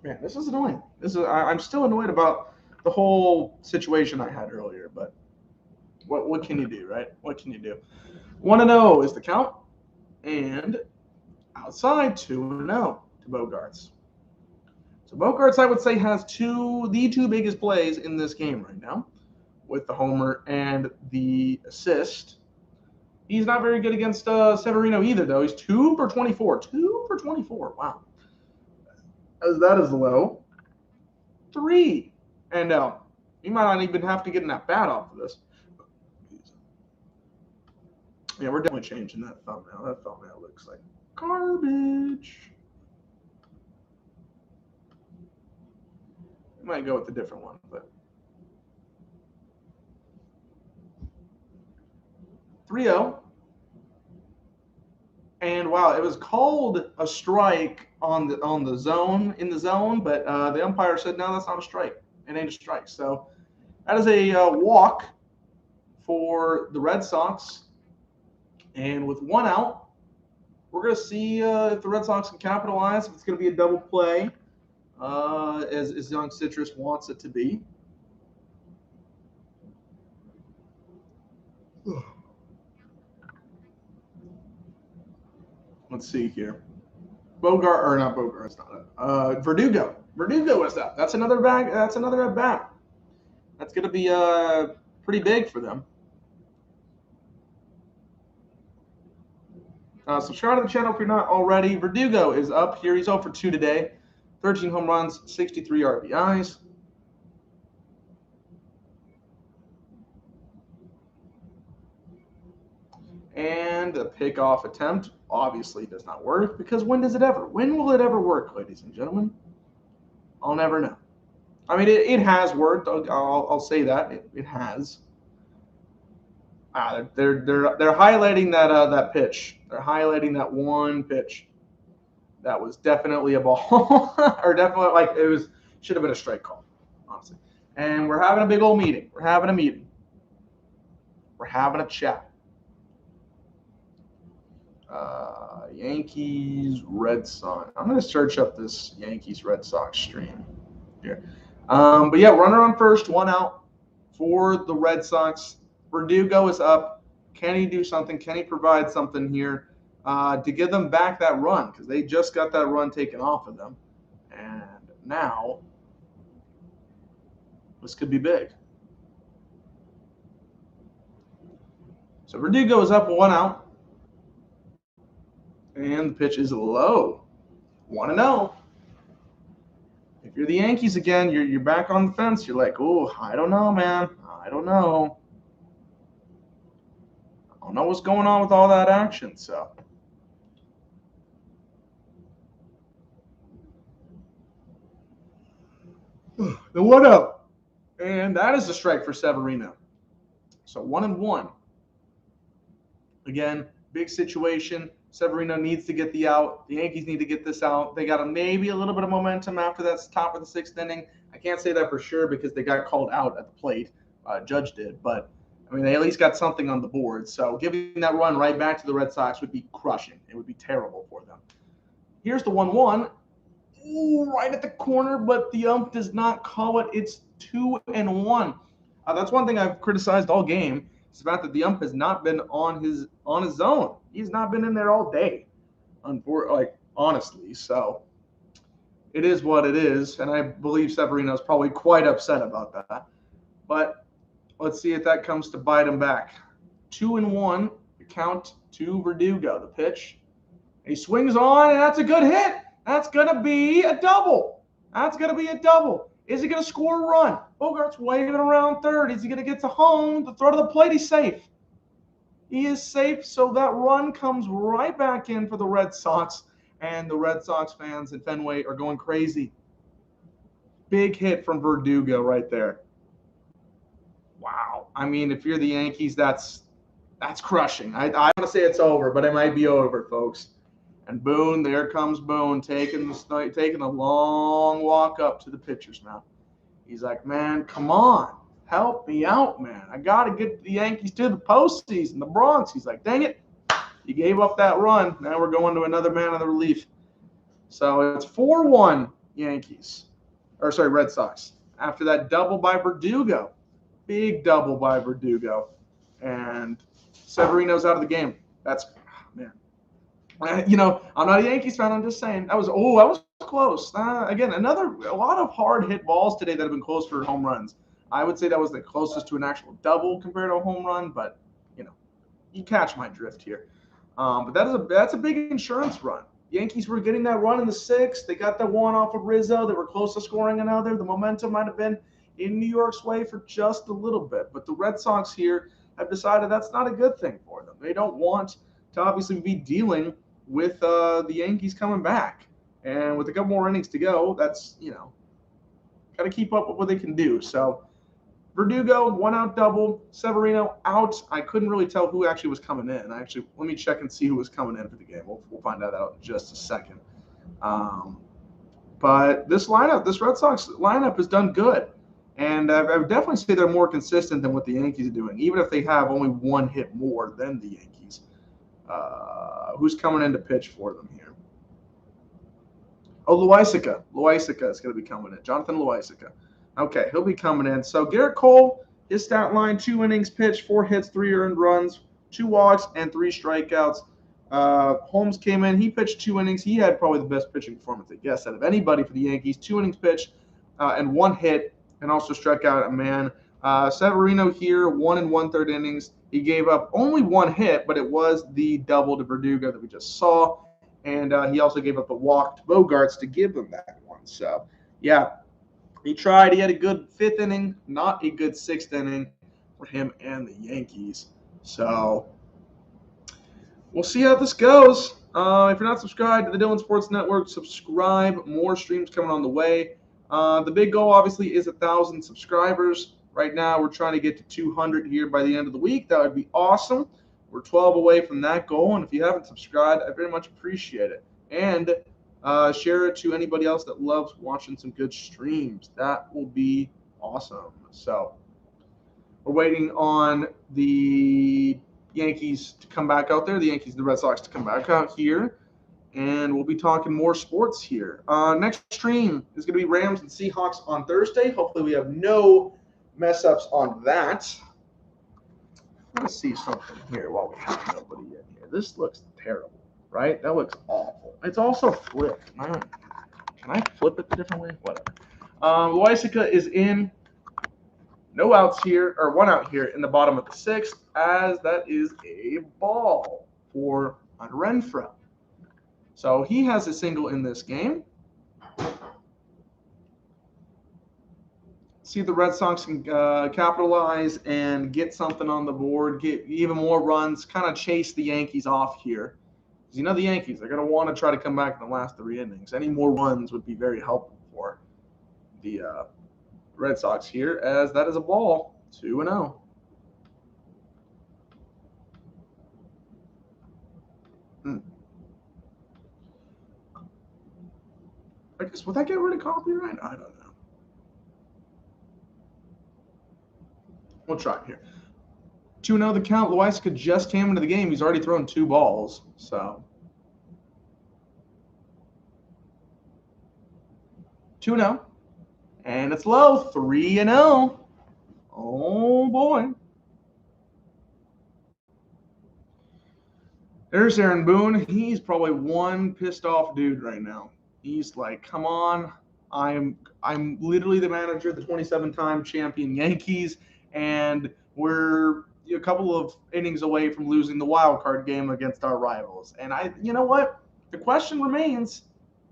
Man, this is annoying. I'm still annoyed about the whole situation I had earlier, but what can you do, right? What can you do? 1-0 is the count, and outside 2-0 to Bogarts. So Bogarts, I would say, has the two biggest plays in this game right now, with the homer and the assist. He's not very good against Severino either, though. He's 2 for 24. 2 for 24. Wow. As that is low. 3. And he might not even have to get in that bat off of this. Yeah, we're definitely changing that thumbnail. That thumbnail looks like garbage. We might go with a different one, but 3-0. And wow, it was called a strike on the zone, but the umpire said no, that's not a strike. It ain't a strike. So that is a walk for the Red Sox. And with 1 out, we're going to see if the Red Sox can capitalize, if it's going to be a double play, as Young Citrus wants it to be. Let's see here. It's not. Verdugo. Verdugo is up. That's another bag. That's another at bat. That's going to be pretty big for them. Subscribe to the channel if you're not already. Verdugo is up here. He's 0 for 2 today. 13 home runs, 63 RBIs. And a pickoff attempt obviously does not work, because when does it ever? When will it ever work, ladies and gentlemen? I'll never know. I mean, it has worked. I'll say that it has. They're highlighting that pitch. They're highlighting that one pitch. That was definitely a ball, or definitely should have been a strike call, honestly. And we're having a big old meeting. We're having a meeting. We're having a chat. Yankees Red Sox. I'm going to search up this Yankees Red Sox stream here. But yeah, runner on first, 1 out for the Red Sox. Verdugo is up. Can he do something? Can he provide something here to give them back that run? Because they just got that run taken off of them. And now this could be big. So Verdugo is up, 1 out. And the pitch is low. 1-0. If you're the Yankees again, you're back on the fence. You're like, oh, I don't know, man. I don't know. I don't know what's going on with all that action. So the 1-0. And that is a strike for Severino. So 1-1. Again, big situation. Severino needs to get the out. The Yankees need to get this out. They got maybe a little bit of momentum after that top of the 6th inning. I can't say that for sure because they got called out at the plate. Judge did. But, I mean, they at least got something on the board. So giving that run right back to the Red Sox would be crushing. It would be terrible for them. Here's the 1-1. Ooh, right at the corner, but the ump does not call it. It's 2-1. That's one thing I've criticized all game. It's the fact that the ump has not been on his zone. He's not been in there all day, honestly. So it is what it is, and I believe Severino's probably quite upset about that. But let's see if that comes to bite him back. 2-1, count to Verdugo. The pitch. He swings on, and that's a good hit. That's going to be a double. Is he going to score a run? Bogart's waving around third. Is he going to get to home? The throw to the plate, he's safe. He is safe, so that run comes right back in for the Red Sox, and the Red Sox fans in Fenway are going crazy. Big hit from Verdugo right there. Wow. I mean, if you're the Yankees, that's crushing. I want to say it's over, but it might be over, folks. And Boone, there comes Boone, taking a long walk up to the pitcher's mound. He's like, man, come on. Help me out, man. I got to get the Yankees to the postseason, the Bronx. He's like, dang it. You gave up that run. Now we're going to another man of the relief. So it's 4-1 Red Sox. After that double by Verdugo. Big double by Verdugo. And Severino's out of the game. Man. I'm not a Yankees fan. I'm just saying that was close. Again, a lot of hard hit balls today that have been close for home runs. I would say that was the closest to an actual double compared to a home run, but you catch my drift here. But that's a big insurance run. Yankees were getting that run in the sixth. They got that one off of Rizzo. They were close to scoring another. The momentum might have been in New York's way for just a little bit, but the Red Sox here have decided that's not a good thing for them. They don't want to obviously be dealing with the Yankees coming back. And with a couple more innings to go, that's, got to keep up with what they can do. So Verdugo, 1-out double, Severino out. I couldn't really tell who actually was coming in. Let me check and see who was coming in for the game. We'll find that out in just a second. But this Red Sox lineup has done good. And I would definitely say they're more consistent than what the Yankees are doing, even if they have only one hit more than the Yankees. Who's coming in to pitch for them here? Oh, Loaisiga. Loaisiga is going to be coming in. Jonathan Loaisiga. Okay, he'll be coming in. So Garrett Cole, his stat line, 2 innings pitched, 4 hits, 3 earned runs, 2 walks, and 3 strikeouts. Holmes came in. He pitched 2 innings. He had probably the best pitching performance, I guess, out of anybody for the Yankees. 2 innings pitched and 1 hit, and also struck out a man. Severino here, 1 1/3 innings. He gave up only 1 hit, but it was the double to Verdugo that we just saw. And he also gave up a walk to Bogarts to give them that one. So, yeah, he tried. He had a good 5th inning, not a good 6th inning for him and the Yankees. So, we'll see how this goes. If you're not subscribed to the Dylan Sports Network, subscribe. More streams coming on the way. The big goal, obviously, is 1,000 subscribers. Right now, we're trying to get to 200 here by the end of the week. That would be awesome. We're 12 away from that goal, and if you haven't subscribed, I very much appreciate it. And share it to anybody else that loves watching some good streams. That will be awesome. So we're waiting on the Yankees to come back out there, the Red Sox to come back out here, and we'll be talking more sports here. Next stream is going to be Rams and Seahawks on Thursday. Hopefully we have no mess-ups on that. Let's see something here while we have nobody in here. This looks terrible, right? That looks awful. It's also flipped. Can I flip it a different way? Whatever. Loaisiga is in. No outs here, or 1 out here in the bottom of the 6th, as that is a ball for Renfroe. So he has a single in this game. See if the Red Sox can capitalize and get something on the board, get even more runs, kind of chase the Yankees off here. Because the Yankees, they're going to want to try to come back in the last 3 innings. Any more runs would be very helpful for the Red Sox here, as that is a ball, 2-0. I guess, would that get rid of copyright? I don't know. We'll try it here. 2-0 the count. Loaisiga just came into the game. He's already thrown 2 balls. So 2-0. And it's low, 3-0. Oh, boy. There's Aaron Boone. He's probably one pissed off dude right now. He's like, come on. I'm literally the manager of the 27-time champion Yankees, and we're a couple of innings away from losing the wild card game against our rivals. And you know what? The question remains: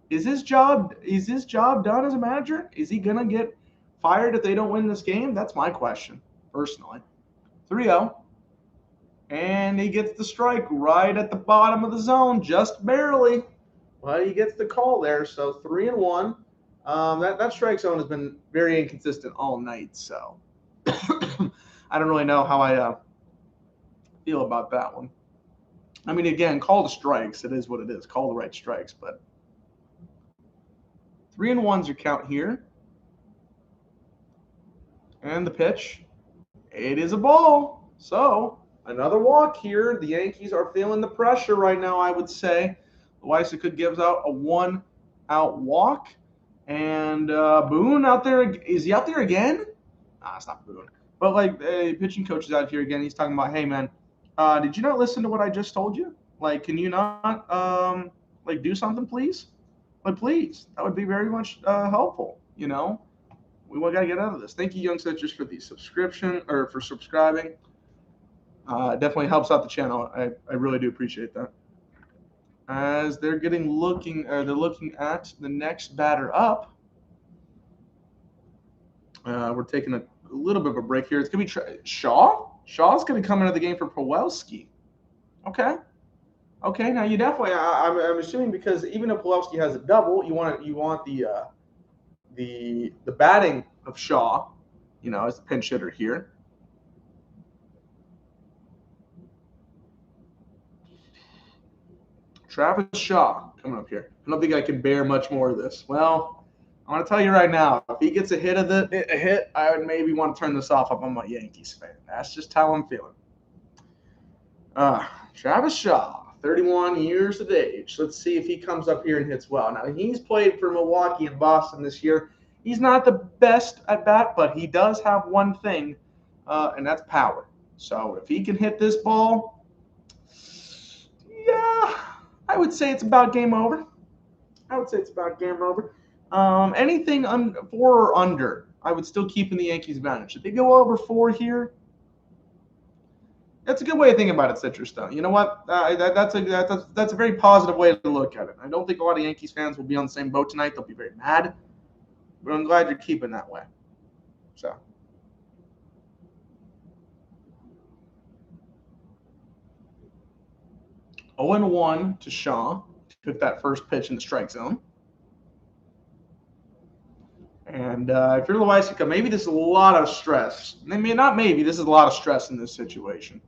is his job done as a manager? Is he gonna get fired if they don't win this game? That's my question, personally. 3-0. And he gets the strike right at the bottom of the zone, just barely. But he gets the call there, so 3-1. That strike zone has been very inconsistent all night, so I don't really know how I feel about that one. I mean, again, call the strikes. It is what it is. Call the right strikes, but 3-1's your count here. And the pitch. It is a ball. So another walk here. The Yankees are feeling the pressure right now, I would say. Loisaca gives out a 1-out walk. And Boone out there. Is he out there again? Nah, it's not Boone. But, like, the pitching coach is out here again. He's talking about, hey, man, did you not listen to what I just told you? Like, can you not, do something, please? Like, please. That would be very much helpful, you know? We got to get out of this. Thank you, Young Citrus, for the subscription or for subscribing. It definitely helps out the channel. I really do appreciate that. As they're looking at the next batter up. We're taking a little bit of a break here. It's going to be Shaw. Shaw's going to come into the game for Pawelski. Okay. Now you definitely. I'm assuming because even if Pawelski has a double, you want the batting of Shaw, as the pinch hitter here. Travis Shaw coming up here. I don't think I can bear much more of this. Well, I want to tell you right now, if he gets a hit, I would maybe want to turn this off if I'm a Yankees fan. That's just how I'm feeling. Travis Shaw, 31 years of age. Let's see if he comes up here and hits well. Now, he's played for Milwaukee and Boston this year. He's not the best at bat, but he does have one thing, and that's power. So if he can hit this ball, yeah, I would say it's about game over. Anything 4 or under, I would still keep in the Yankees advantage. If they go over 4 here, that's a good way of thinking about it, Citrus, though. You know what? That's a very positive way to look at it. I don't think a lot of Yankees fans will be on the same boat tonight. They'll be very mad. But I'm glad you're keeping that way. So. Oh, 0-1 to Shaw. Took that first pitch in the strike zone. And if you're Loisaca, maybe this is a lot of stress. This is a lot of stress in this situation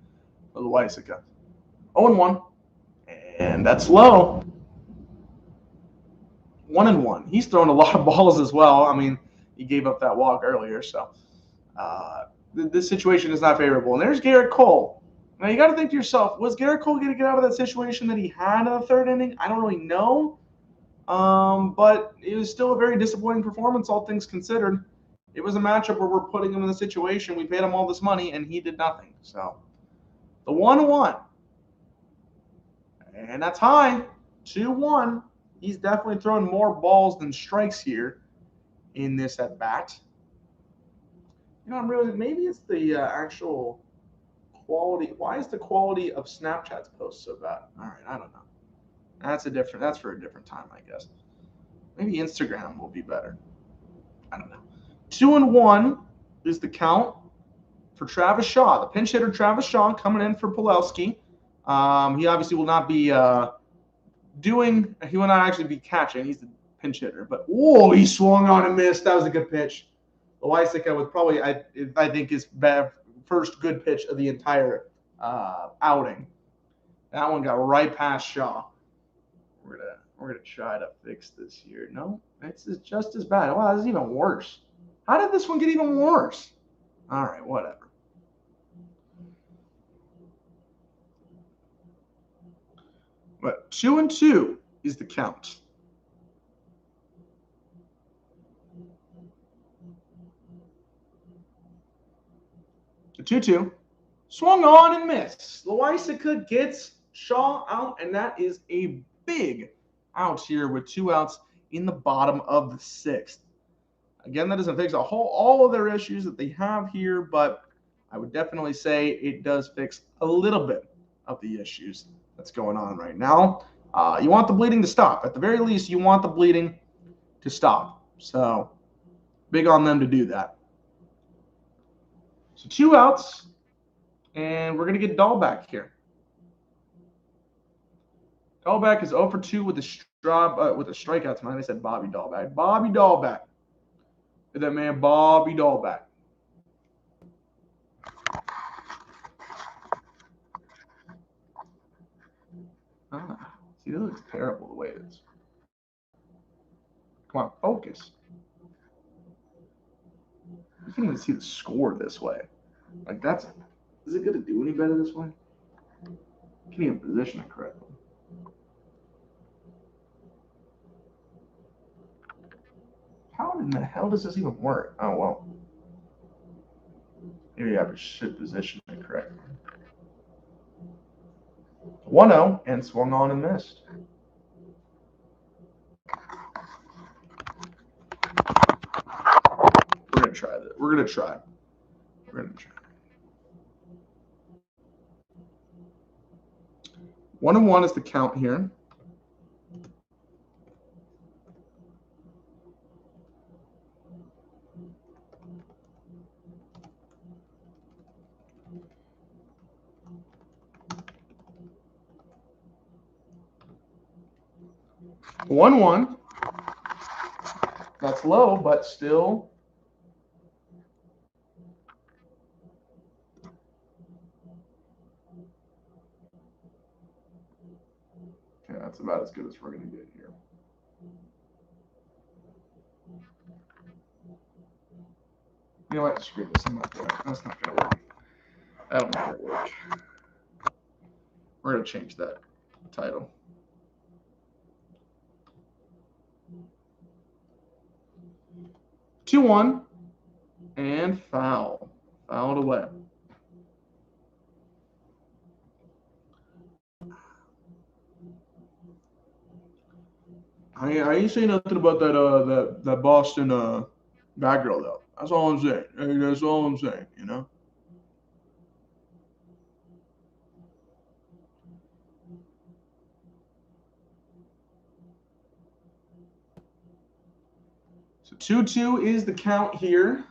for Loisaca. 0-1. And that's low. 1-1. He's thrown a lot of balls as well. I mean, he gave up that walk earlier, so this situation is not favorable. And there's Garrett Cole. Now, you got to think to yourself, was Garrett Cole going to get out of that situation that he had in the third inning? I don't really know. But it was still a very disappointing performance, all things considered. It was a matchup where we're putting him in a situation. We paid him all this money, and he did nothing. So, the 1-1. And that's high. 2-1. He's definitely throwing more balls than strikes here in this at-bat. Maybe it's the actual quality. Why is the quality of Snapchat's post so bad? All right, I don't know. That's for a different time, I guess. Maybe Instagram will be better. I don't know. 2-1 is the count for Travis Shaw. The pinch hitter Travis Shaw coming in for Pawelski. He obviously will not be he will not actually be catching. He's the pinch hitter. But, he swung on and missed. That was a good pitch. Loisaca was probably, I think, his first good pitch of the entire outing. That one got right past Shaw. We're gonna try to fix this here. No, it's just as bad. Wow, this is even worse. How did this one get even worse? All right, whatever. But 2-2 is the count. The 2-2. Swung on and missed. Loisaca gets Shaw out, and that is a big out here with 2 outs in the bottom of the 6th. Again, that doesn't fix all of their issues that they have here, but I would definitely say it does fix a little bit of the issues that's going on right now. You want the bleeding to stop. At the very least, you want the bleeding to stop. So, big on them to do that. So 2 outs, and we're going to get Dahlback here. Dahlback is 0 for 2 with a strikeout tonight. I said Bobby Dahlback. Bobby Dahlback. Look at that man, Bobby Dahlback. See, that looks terrible the way it is. Come on, focus. You can't even see the score this way. Like, is it going to do any better this way? You can't even position it correctly. How in the hell does this even work? Oh, well. Maybe I should position it correctly. 1-0 and swung on and missed. We're going to try this. We're going to try. 1-1 is the count here. One. That's low, but still. Okay, that's about as good as we're going to get here. You know what? Screw this. I'm not doing it. That's not going to work. I don't think it'll work. We're going to change that title. Two 2-1 and fouled away. I ain't saying nothing about that Boston bad girl though. That's all I'm saying. That's all I'm saying. You know. So 2-2 is the count here.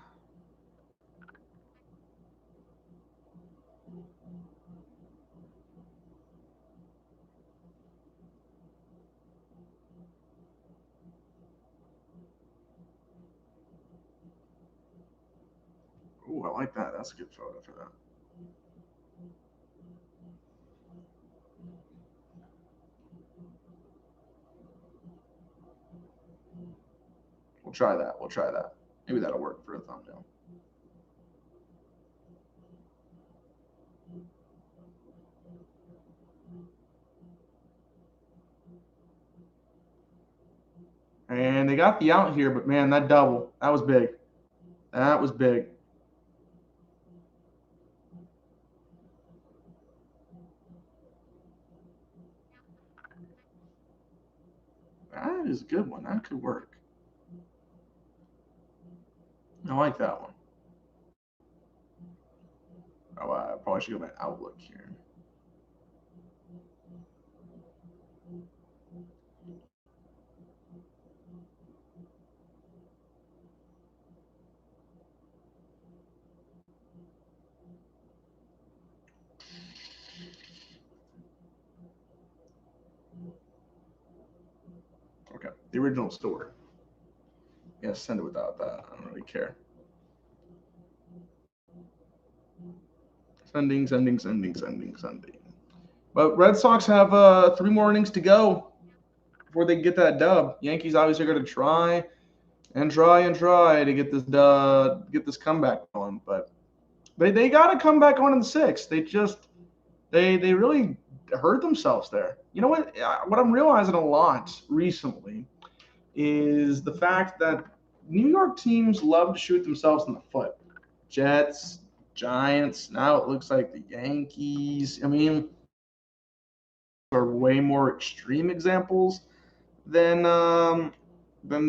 Ooh, I like that. That's a good photo for that. We'll try that. Maybe that'll work for a thumbnail. And they got the out here, but man, that double, that was big. That was big. That is a good one. That could work. I like that one. Oh, I probably should go back Outlook here. Okay, the original store. Yeah, send it without that. I don't really care. Sending. But Red Sox have 3 more innings to go before they get that dub. Yankees obviously are going to try to get this comeback going, but they got to come back on in the 6th. They really hurt themselves there. You know what? What I'm realizing a lot recently is the fact that New York teams love to shoot themselves in the foot. Jets, Giants. Now it looks like the Yankees. I mean, are way more extreme examples than the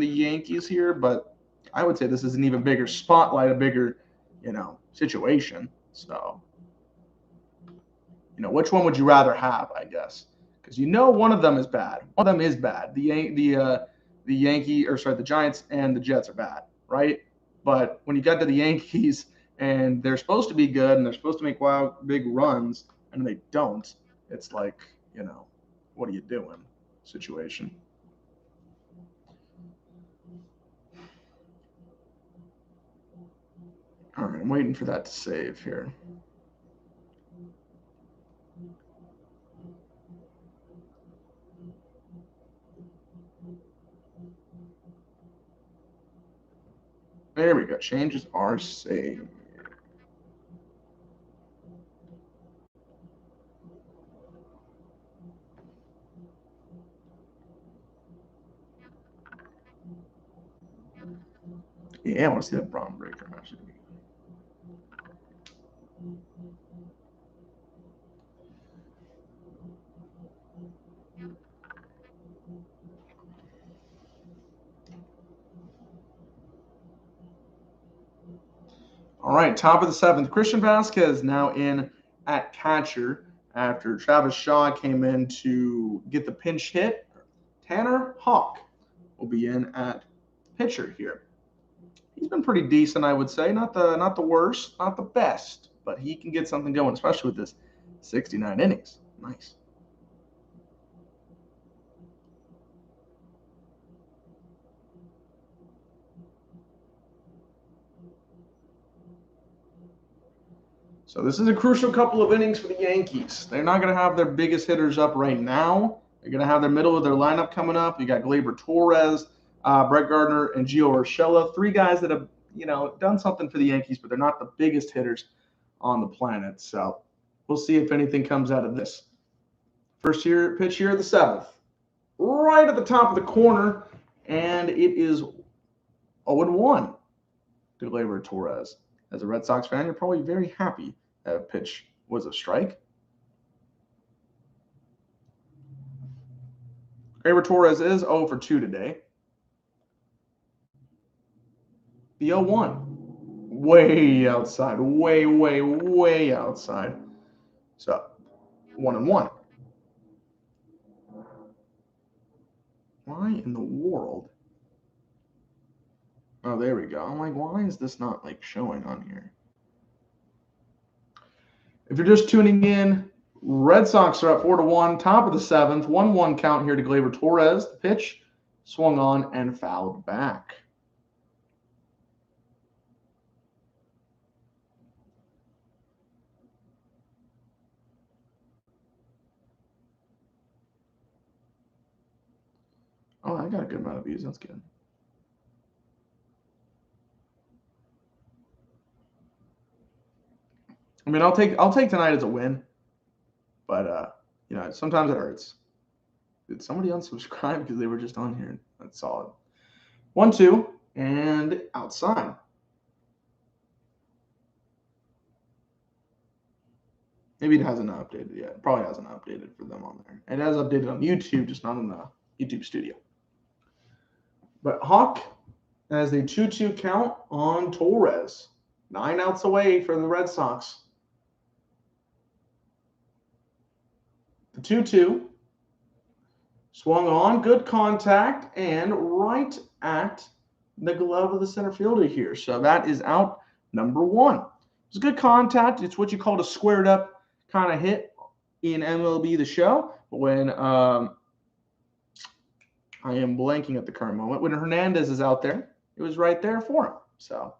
Yankees here, but I would say this is an even bigger spotlight, a bigger, situation. So, which one would you rather have? I guess because one of them is bad. One of them is bad. The Giants and the Jets are bad, right? But when you get to the Yankees and they're supposed to be good and they're supposed to make wild big runs and they don't, it's like, what are you doing? Situation. All right, I'm waiting for that to save here. There we go. Changes are saved. Yeah, I want to see that Braun Breaker match. All right, top of the seventh. Christian Vasquez now in at catcher after Travis Shaw came in to get the pinch hit. Tanner Houck will be in at pitcher here. He's been pretty decent, I would say. Not the worst, not the best, but he can get something going, especially with this 69 innings. Nice. So this is a crucial couple of innings for the Yankees. They're not going to have their biggest hitters up right now. They're going to have their middle of their lineup coming up. You got Gleyber Torres, Brett Gardner, and Gio Urshela. Three guys that have, done something for the Yankees, but they're not the biggest hitters on the planet. So we'll see if anything comes out of this. First pitch here of the seventh. Right at the top of the corner, and it is 0-1 to Gleyber Torres. As a Red Sox fan, you're probably very happy that pitch was a strike. Gleyber Torres is 0 for 2 today. The 0-1. Way outside. Way, way, way outside. So, 1-1. Why in the world? Oh, there we go. I'm like, why is this not showing on here? If you're just tuning in, Red Sox are up 4-1, top of the seventh, 1-1 count here to Gleyber Torres. The pitch swung on and fouled back. Oh, I got a good amount of views. That's good. I mean, I'll take tonight as a win, but sometimes it hurts. Did somebody unsubscribe because they were just on here? That's solid. 1-2 and outside. Maybe it hasn't updated yet. It probably hasn't updated for them on there. It has updated on YouTube, just not in the YouTube studio. But Houck has a 2-2 count on Torres. 9 outs away for the Red Sox. The 2-2 swung on, good contact, and right at the glove of the center fielder here. So that is out number 1. It's good contact. It's what you call a squared up kind of hit in MLB The Show. But when I am blanking at the current moment, when Hernandez is out there, it was right there for him. So.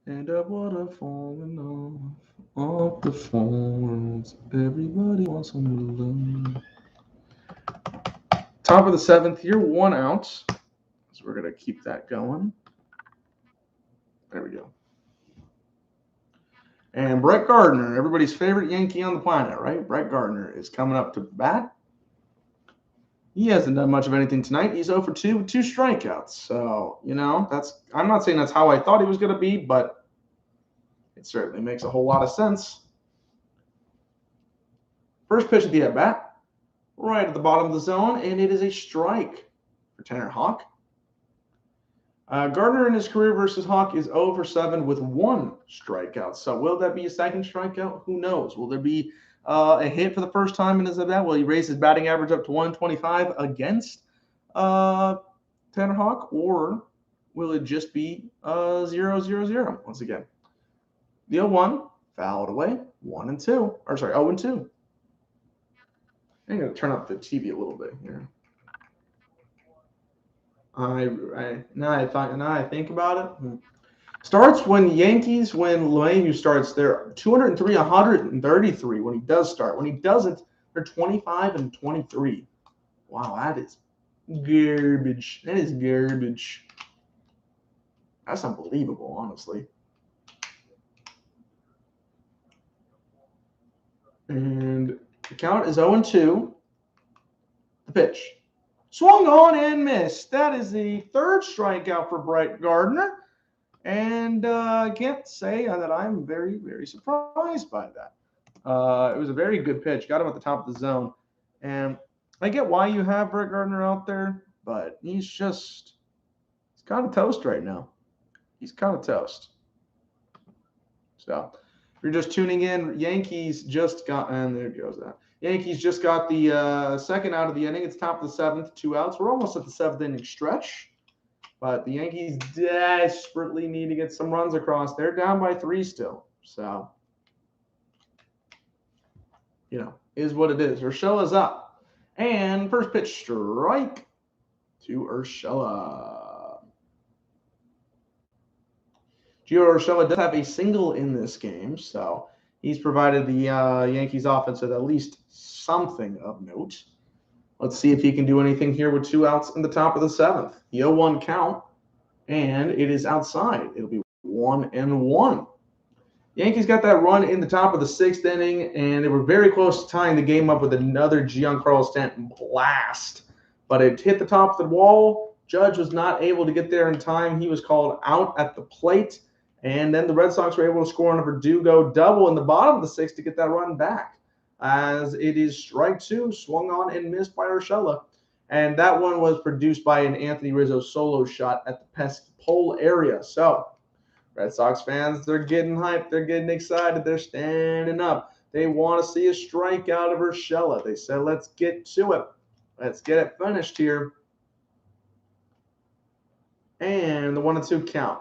And a water falling off the falls. Everybody wants some love. Top of the seventh here, 1 out. So we're gonna keep that going. There we go. And Brett Gardner, everybody's favorite Yankee on the planet, right? Brett Gardner is coming up to bat. He hasn't done much of anything tonight. He's 0 for 2 with 2 strikeouts. So, I'm not saying that's how I thought he was going to be, but it certainly makes a whole lot of sense. First pitch at the at-bat, right at the bottom of the zone, and it is a strike for Tanner Houck. Gardner in his career versus Houck is 0 for 7 with 1 strikeout. So will that be a second strikeout? Who knows? Will there be a hit for the first time in his at-bat? Will he raise his batting average up to 125 against Tanner Houck? Or will it just be 0-0-0 once again? The 0-1 fouled away, 1-2. Or sorry, 0-2. I'm going to turn up the TV a little bit here. Now I think about it. Starts when LeMahieu starts, they're 203, 133 when he does start. When he doesn't, they're 25 and 23. Wow, that is garbage. That is garbage. That's unbelievable, honestly. And the count is 0-2. The pitch. Swung on and missed. That is the third strikeout for Brett Gardner. And I can't say that I'm very, very surprised by that. It was a very good pitch. Got him at the top of the zone. And I get why you have Brett Gardner out there, but he's kind of toast right now. He's kind of toast. So if you're just tuning in, Yankees just got, and there goes that. Yankees just got the second out of the inning. It's top of the seventh, 2 outs. We're almost at the 7th inning stretch, but the Yankees desperately need to get some runs across. They're down by 3 still. So, is what it is. Urshela's up. And first pitch strike to Urshela. Gio Urshela does have a single in this game, so he's provided the Yankees offense with at least something of note. Let's see if he can do anything here with 2 outs in the top of the 7th. The 0-1 count, and it is outside. It'll be 1-1. Yankees got that run in the top of the 6th inning, and they were very close to tying the game up with another Giancarlo Stanton blast. But it hit the top of the wall. Judge was not able to get there in time. He was called out at the plate. And then the Red Sox were able to score on a Verdugo double in the bottom of the 6th to get that run back. As it is strike 2, swung on and missed by Urshela. And that one was produced by an Anthony Rizzo solo shot at the pesky pole area. So, Red Sox fans, they're getting hyped. They're getting excited. They're standing up. They want to see a strikeout of Urshela. They said, let's get to it. Let's get it finished here. And the 1-2 count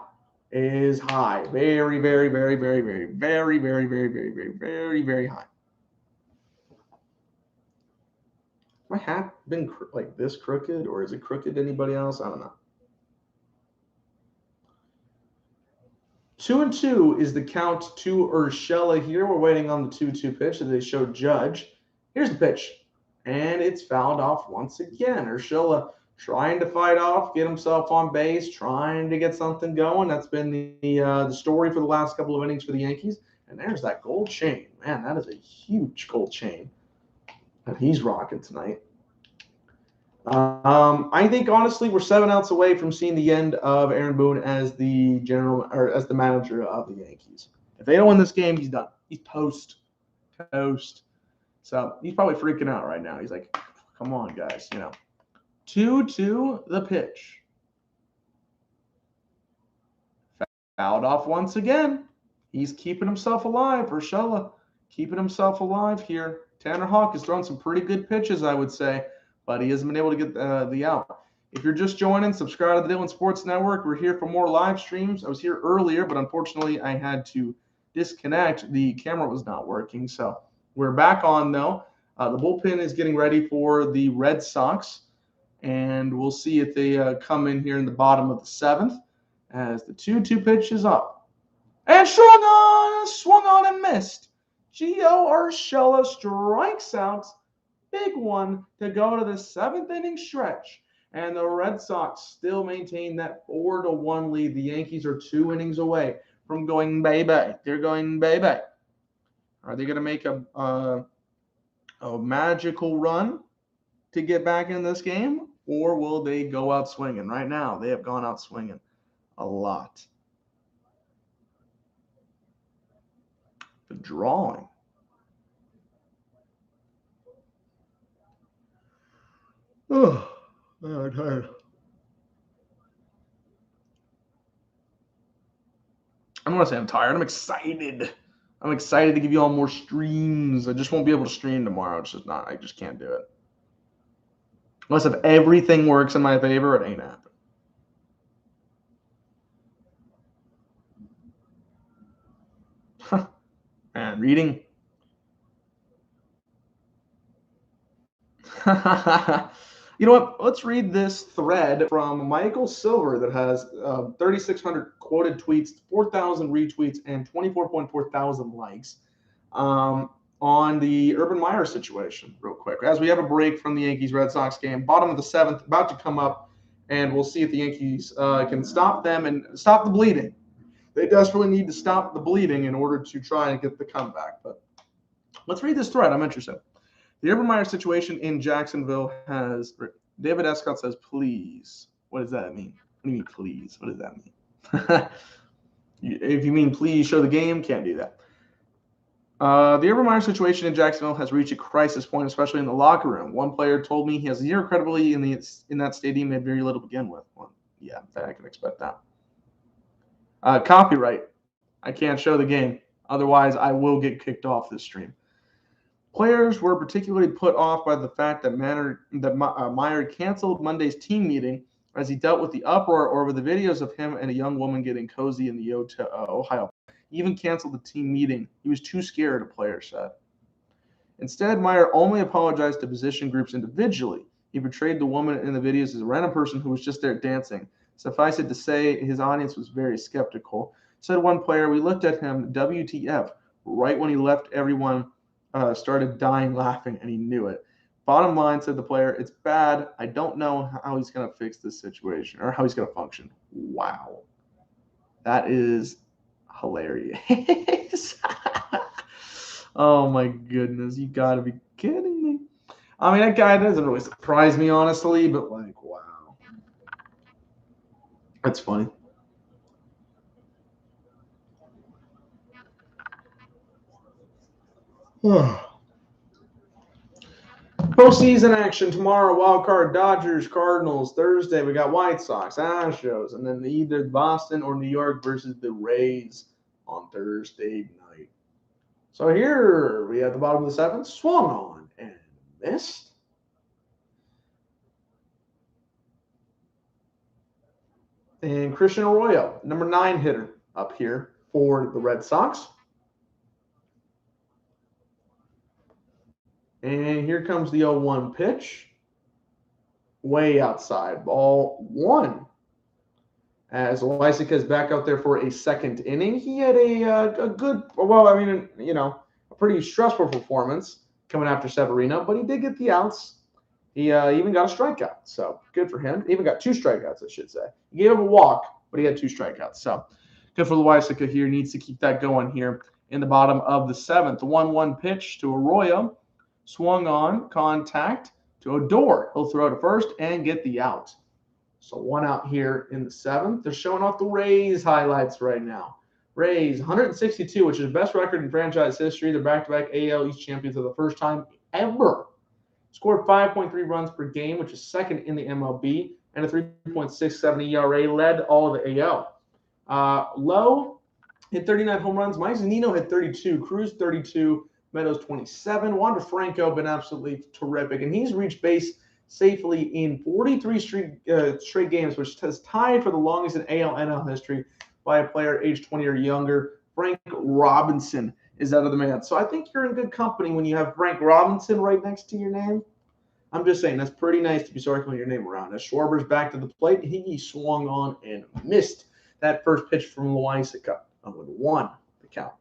is high. Very, very, very, very, very, very, very, very, very, very, very, very high. My hat been like this crooked, or is it crooked to anybody else? I don't know. 2-2 is the count to Urshela here. We're waiting on the 2-2 pitch that they showed Judge. Here's the pitch, and it's fouled off once again. Urshela trying to fight off, get himself on base, trying to get something going. That's been the story for the last couple of innings for the Yankees. And there's that gold chain. Man, that is a huge gold chain that he's rocking tonight. I think honestly we're 7 outs away from seeing the end of Aaron Boone as the manager of the Yankees. If they don't win this game, he's done. He's toast. So he's probably freaking out right now. He's like, "Come on, guys, 2-2 the pitch. Fouled off once again. He's keeping himself alive. Urshela keeping himself alive here. Tanner Houck has thrown some pretty good pitches, I would say, but he hasn't been able to get the out. If you're just joining, subscribe to the Dylan Sports Network. We're here for more live streams. I was here earlier, but unfortunately I had to disconnect. The camera was not working, so we're back on though. The bullpen is getting ready for the Red Sox, and we'll see if they come in here in the bottom of the 7th as the 2-2 pitch is up. And swung on and missed. Gio Urshela strikes out. Big one to go to the 7th inning stretch. And the Red Sox still maintain that 4-1 lead. The Yankees are 2 innings away from going bye-bye. They're going bye-bye. Are they going to make a magical run? to get back in this game, or will they go out swinging? Right now, they have gone out swinging a lot. The drawing. Oh, I'm tired. I'm going to say I'm tired. I'm excited. I'm excited to give you all more streams. I just won't be able to stream tomorrow. It's just not. I just can't do it. Unless if everything works in my favor, it ain't happening. And reading. You know what? Let's read this thread from Michael Silver that has 3,600 quoted tweets, 4,000 retweets, and 24.4 thousand likes on the Urban Meyer situation, real quick. As we have a break from the Yankees Red Sox game, bottom of the seventh, about to come up, and we'll see if the Yankees can stop them and stop the bleeding. They desperately need to stop the bleeding in order to try and get the comeback. But let's read this thread. I'm interested. The Urban Meyer situation in Jacksonville has David Escott says, please. What does that mean? What do you mean, please? What does that mean? If you mean please show the game, can't do that. The Urban Meyer situation in Jacksonville has reached a crisis point, especially in the locker room. One player told me he has zero credibility in that stadium and very little to begin with. Well, yeah, I can expect that. Copyright. I can't show the game. Otherwise, I will get kicked off this stream. Players were particularly put off by the fact that Meyer canceled Monday's team meeting as he dealt with the uproar over the videos of him and a young woman getting cozy in the Ohio. He even canceled the team meeting. He was too scared, a player said. Instead, Meyer only apologized to position groups individually. He portrayed the woman in the videos as a random person who was just there dancing. Suffice it to say, his audience was very skeptical. Said one player, we looked at him, WTF, right when he left everyone started dying laughing, and he knew it. Bottom line, said the player, it's bad. I don't know how he's going to fix this situation or how he's going to function. Wow. That is hilarious. Oh, my goodness. You got to be kidding me. I mean, that guy doesn't really surprise me, honestly, but like, wow. That's funny. Postseason action tomorrow, wild card, Dodgers, Cardinals. Thursday, we got White Sox, Astros, and then either Boston or New York versus the Rays on Thursday night. So here we have the bottom of the seventh, swung on and missed. And Christian Arroyo, number 9 hitter up here for the Red Sox. And here comes the 0-1 pitch. Way outside. Ball 1. As Lysica is back out there for a second inning. He had a good, well, I mean, you know, a pretty stressful performance coming after Severino, but he did get the outs. He even got a strikeout, so good for him. Even got 2 strikeouts, I should say. He gave him a walk, but he had 2 strikeouts. So good for Lysica here. Needs to keep that going here in the bottom of the 7th. The 1-1 pitch to Arroyo. Swung on, contact to Odor. He'll throw to first and get the out. So 1 out here in the 7th. They're showing off the Rays highlights right now. Rays, 162, which is the best record in franchise history. They're back-to-back AL East champions for the first time ever. Scored 5.3 runs per game, which is second in the MLB, and a 3.67 ERA, led all of the AL. Lowe hit 39 home runs. Mike Zunino hit 32. Cruz 32. Meadows 27. Wander Franco been absolutely terrific, and he's reached base safely in 43 straight games, which has tied for the longest in AL/NL history by a player age 20 or younger. Frank Robinson is out of the man. So I think you're in good company when you have Frank Robinson right next to your name. I'm just saying that's pretty nice to be circling your name around. As Schwarber's back to the plate, he swung on and missed that first pitch from Loisaca. 0-1 the count.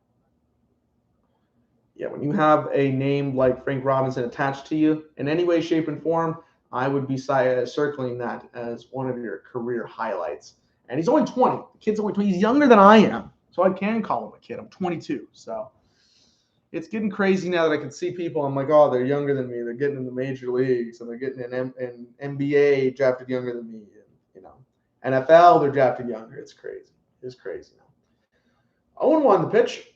Yeah, when you have a name like Frank Robinson attached to you in any way, shape, and form, I would be circling that as one of your career highlights. And he's only 20. The kid's only 20. He's younger than I am, so I can call him a kid. I'm 22. So it's getting crazy now that I can see people. I'm like, oh, they're younger than me. They're getting in the major leagues, and they're getting an NBA drafted younger than me. And, NFL, they're drafted younger. It's crazy. It's crazy now. 0-1 the pitch.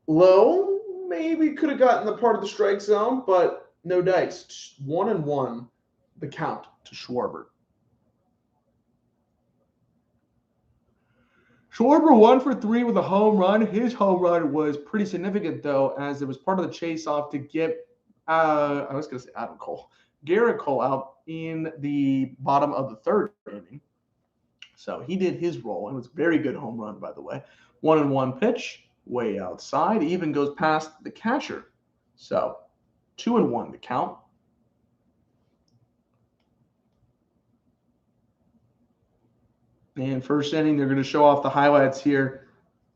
Low, maybe could have gotten the part of the strike zone, but no dice. 1-1 the count to Schwarber. Schwarber 1 for 3 with a home run. His home run was pretty significant, though, as it was part of the chase-off to get, I was going to say Adam Cole, Garrett Cole out in the bottom of the third inning. So he did his role. It was a very good home run, by the way. 1-1 pitch, way outside, even goes past the catcher. So 2-1 to count. And first inning, they're going to show off the highlights here.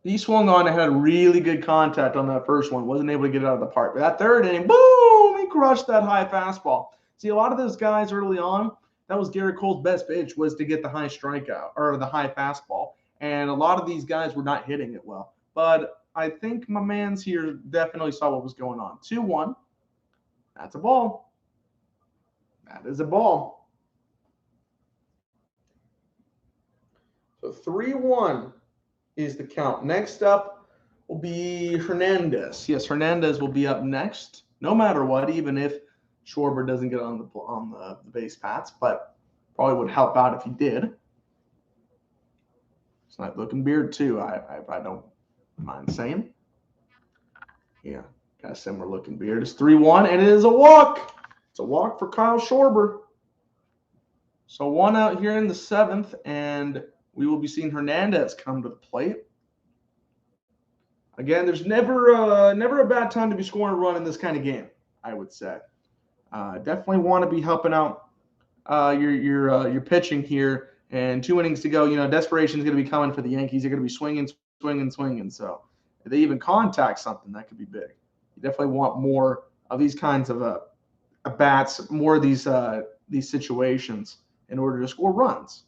He swung on and had really good contact on that first one. Wasn't able to get it out of the park. But that third inning, boom, he crushed that high fastball. See, a lot of those guys early on, that was Garrett Cole's best pitch, was to get the high strikeout or the high fastball. And a lot of these guys were not hitting it well. But I think my man's here definitely saw what was going on. 2-1. That's a ball. That is a ball. So 3-1 is the count. Next up will be Hernandez. Yes, Hernandez will be up next, no matter what, even if Schwarber doesn't get on the base paths, but probably would help out if he did. It's not looking beard too. I don't mind saying. Yeah, got a similar looking beard. It's 3-1, and it is a walk. It's a walk for Kyle Schwarber. So one out here in the 7th, and we will be seeing Hernandez come to the plate. Again, there's never a bad time to be scoring a run in this kind of game, I would say. Definitely want to be helping out your pitching here. And 2 innings to go. Desperation is going to be coming for the Yankees. They're going to be swinging. So if they even contact something, that could be big. You definitely want more of these kinds of bats, more of these situations in order to score runs.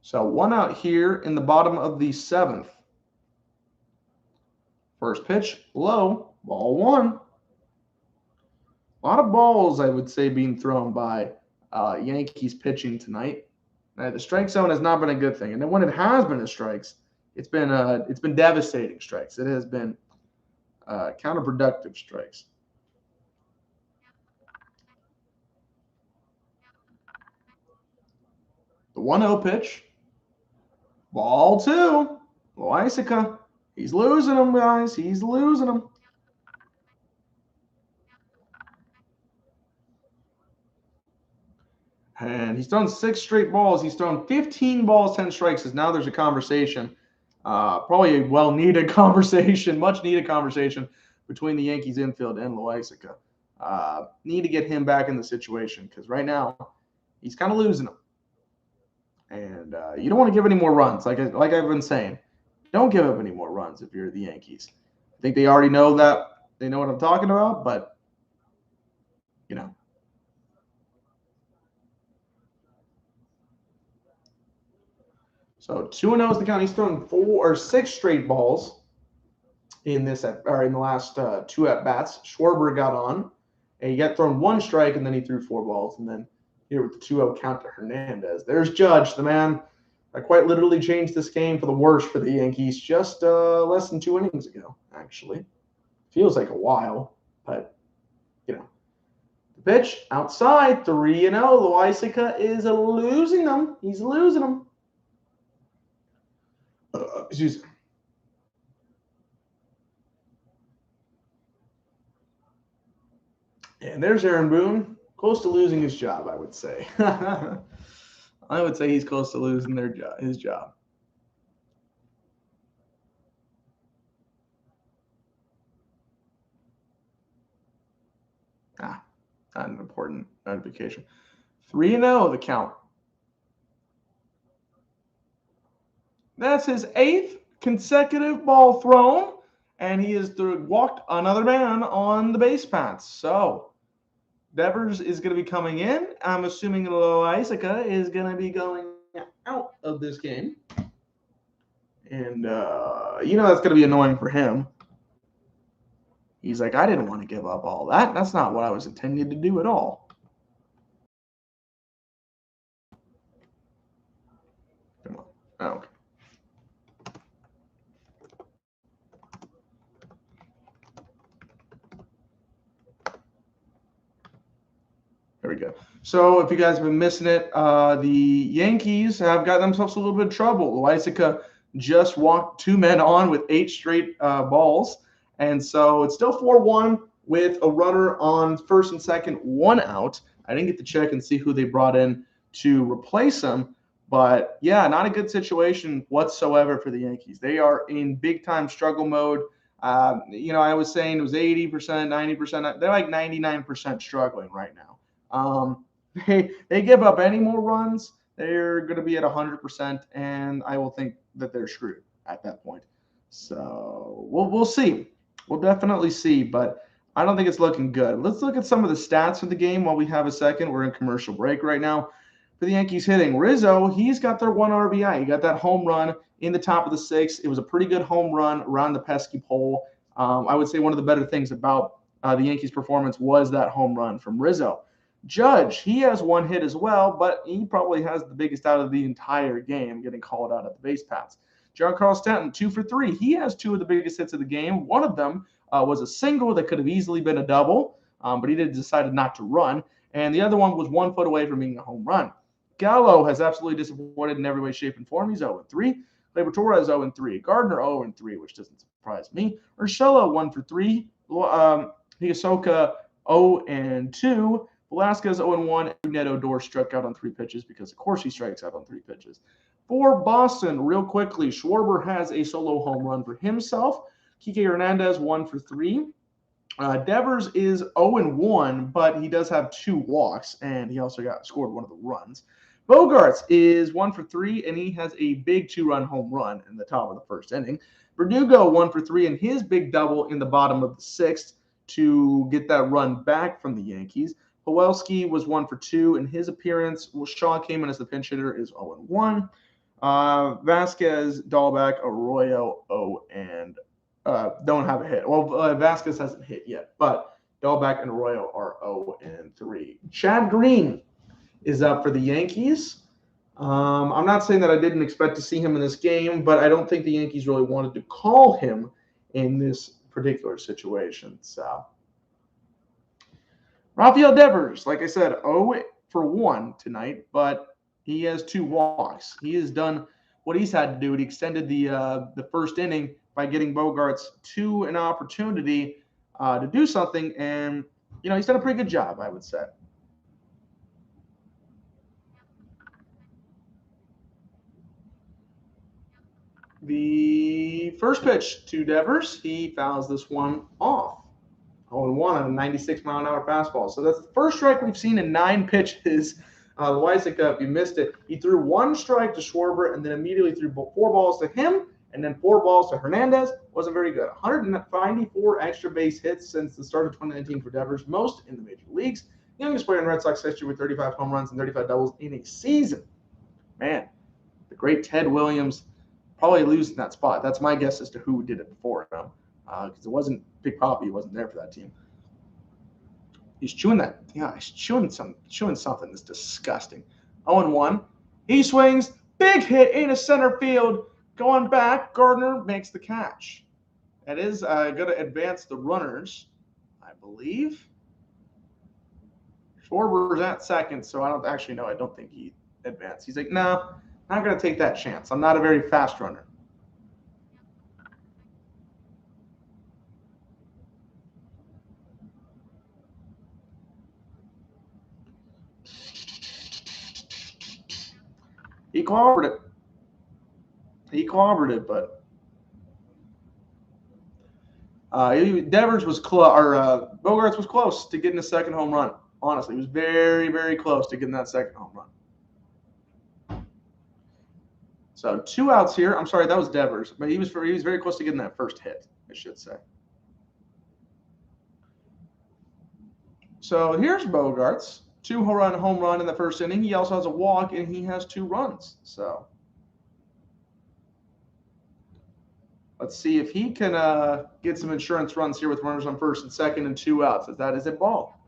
So one out here in the bottom of the 7th. First pitch, low, ball 1. A lot of balls, I would say, being thrown by Yankees pitching tonight. The strike zone has not been a good thing, and then when it has been a strikes, it's been devastating strikes. It has been counterproductive strikes. The 1-0 pitch. Ball 2. Loisica. He's losing them, guys. He's losing them. And he's thrown 6 straight balls. He's thrown 15 balls, 10 strikes. Now there's a conversation, probably a well-needed conversation, much-needed conversation between the Yankees infield and Loisica. Need to get him back in the situation because right now he's kind of losing them. And you don't want to give any more runs. Like I've been saying, don't give up any more runs if you're the Yankees. I think they already know that. They know what I'm talking about, but, So 2-0 is the count. He's thrown 6 straight balls in the last 2 at-bats. Schwarber got on, and he got thrown 1 strike, and then he threw 4 balls, and then here with the 2-0 count to Hernandez. There's Judge, the man that quite literally changed this game for the worse for the Yankees just less than 2 innings ago, actually. Feels like a while, but, The pitch, outside, 3-0. Loisica is losing them. He's losing them. Excuse me. And there's Aaron Boone. Close to losing his job, I would say. I would say he's close to losing his job. Not an important notification. 3-0 the count. That's his 8th consecutive ball thrown, and he has walked another man on the base paths. So Devers is going to be coming in. I'm assuming Loisica is going to be going out of this game. And, that's going to be annoying for him. He's like, I didn't want to give up all that. That's not what I was intending to do at all. Come on. Oh, okay. There we go. So if you guys have been missing it, the Yankees have got themselves a little bit of trouble. Loaizica just walked 2 men on with 8 straight balls. And so it's still 4-1 with a runner on first and second, 1 out. I didn't get to check and see who they brought in to replace him. But, yeah, not a good situation whatsoever for the Yankees. They are in big-time struggle mode. I was saying it was 80%, 90%. They're like 99% struggling right now. They give up any more runs, they're going to be at 100%, and I will think that they're screwed at that point. So we'll see. We'll definitely see, but I don't think it's looking good. Let's look at some of the stats of the game while we have a second. We're in commercial break right now. For the Yankees hitting, Rizzo, he's got their 1 RBI. He got that home run in the top of the 6th. It was a pretty good home run around the pesky pole. I would say one of the better things about the Yankees' performance was that home run from Rizzo. Judge, he has 1 hit as well, but he probably has the biggest out of the entire game, getting called out at the base paths. Giancarlo Stanton, 2 for 3. He has 2 of the biggest hits of the game. One of them was a single that could have easily been a double, but he decided not to run. And the other one was 1 foot away from being a home run. Gallo has absolutely disappointed in every way, shape, and form. He's 0-3. Gleyber Torres 0-3. Gardner 0-3, which doesn't surprise me. Urshela 1 for 3. Higasoka 0-2. Velasquez 0-1. Neto Odor struck out on 3 pitches because, of course, he strikes out on 3 pitches. For Boston, real quickly, Schwarber has a solo home run for himself. Kike Hernandez 1 for 3. Devers is 0-1, but he does have 2 walks, and he also scored 1 of the runs. Bogarts is 1 for 3, and he has a big 2-run home run in the top of the first inning. Verdugo 1 for 3, and his big double in the bottom of the 6th to get that run back from the Yankees. Pawelski was 1 for 2 in his appearance. Shaw came in as the pinch hitter, is 0-1. Vasquez, Dahlbeck, Arroyo, don't have a hit. Well, Vasquez hasn't hit yet, but Dahlbeck and Arroyo are 0-3. Chad Green is up for the Yankees. I'm not saying that I didn't expect to see him in this game, but I don't think the Yankees really wanted to call him in this particular situation. So Rafael Devers, like I said, 0 for 1 tonight, but he has 2 walks. He has done what he's had to do. He extended the first inning by getting Bogarts to an opportunity to do something, and he's done a pretty good job, I would say. The first pitch to Devers, he fouls this one off. 0-1 on a 96-mile-an-hour fastball. So that's the first strike we've seen in 9 pitches. Loaizica, if you missed it, he threw 1 strike to Schwarber and then immediately threw 4 balls to him and then 4 balls to Hernandez. Wasn't very good. 194 extra base hits since the start of 2019 for Devers, most in the major leagues. Youngest player in Red Sox history with 35 home runs and 35 doubles in a season. Man, the great Ted Williams probably losing that spot. That's my guess as to who did it before him. Because it wasn't Big Papi. He wasn't there for that team. He's chewing that. Yeah, he's chewing something that's disgusting. 0-1. He swings. Big hit into center field. Going back, Gardner makes the catch. That is going to advance the runners, I believe. Schwarber's at second, so I don't think he advanced. He's like, no, not going to take that chance. I'm not a very fast runner. He clobbered it. But Devers was close, or Bogarts was close to getting a second home run. Honestly, he was very, very close to getting that second home run. So 2 outs here. I'm sorry, that was Devers, but he was very close to getting that first hit, I should say. So here's Bogarts. 2-run home run in the first inning. He also has a walk, and he has 2 runs. So let's see if he can get some insurance runs here with runners on first and second and 2 outs, as that is a ball.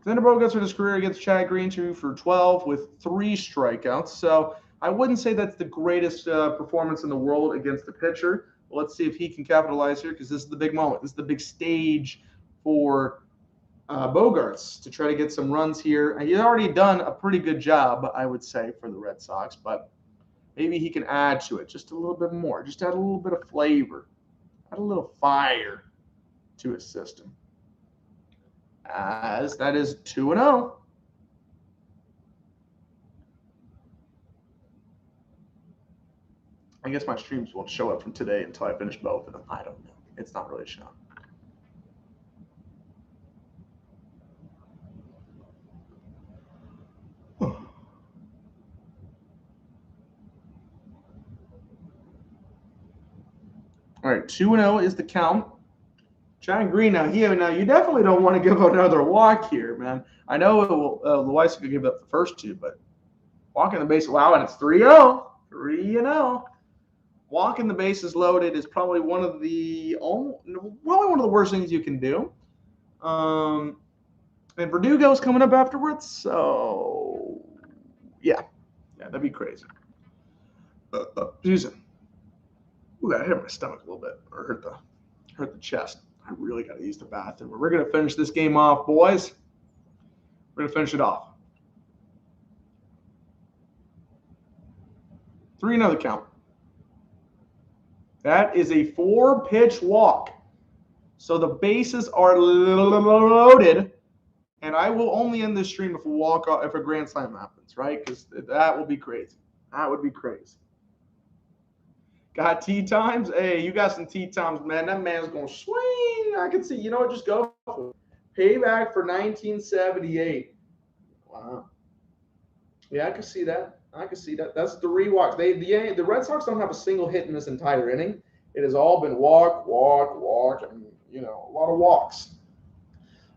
Xander Bogaerts in his career against Chad Green, 2 for 12 with 3 strikeouts. So I wouldn't say that's the greatest performance in the world against the pitcher. Well, let's see if he can capitalize here, because this is the big moment. This is the big stage for Bogaerts to try to get some runs here. He's already done a pretty good job, I would say, for the Red Sox, but maybe he can add to it just a little bit more. Just add a little bit of flavor, add a little fire to his system. As that is 2-0. I guess my streams won't show up from today until I finish both of them. I don't know. It's not really showing. All right, 2-0 is the count. Chad Green, now you definitely don't want to give up another walk here, man. I know Loaiza could give up the first 2, but walking the base, wow, and it's 3-0. 3-0. Walking the bases loaded is probably one of the worst things you can do. And Verdugo's coming up afterwards, so yeah, that'd be crazy. Excuse me. Ooh, that hit my stomach a little bit, or hurt the chest. I really got to use the bathroom. We're going to finish this game off, boys. We're going to finish it off. 3-0 count. That is a 4-pitch walk. So the bases are loaded, and I will only end this stream if a grand slam happens, right? Because that will be crazy. That would be crazy. Got tee times? Hey, you got some tee times, man. That man's going to swing. I can see. You know what? Just go for it. Payback for 1978. Wow. Yeah, I can see that. That's 3 walks. The Red Sox don't have a single hit in this entire inning. It has all been walk, and, a lot of walks.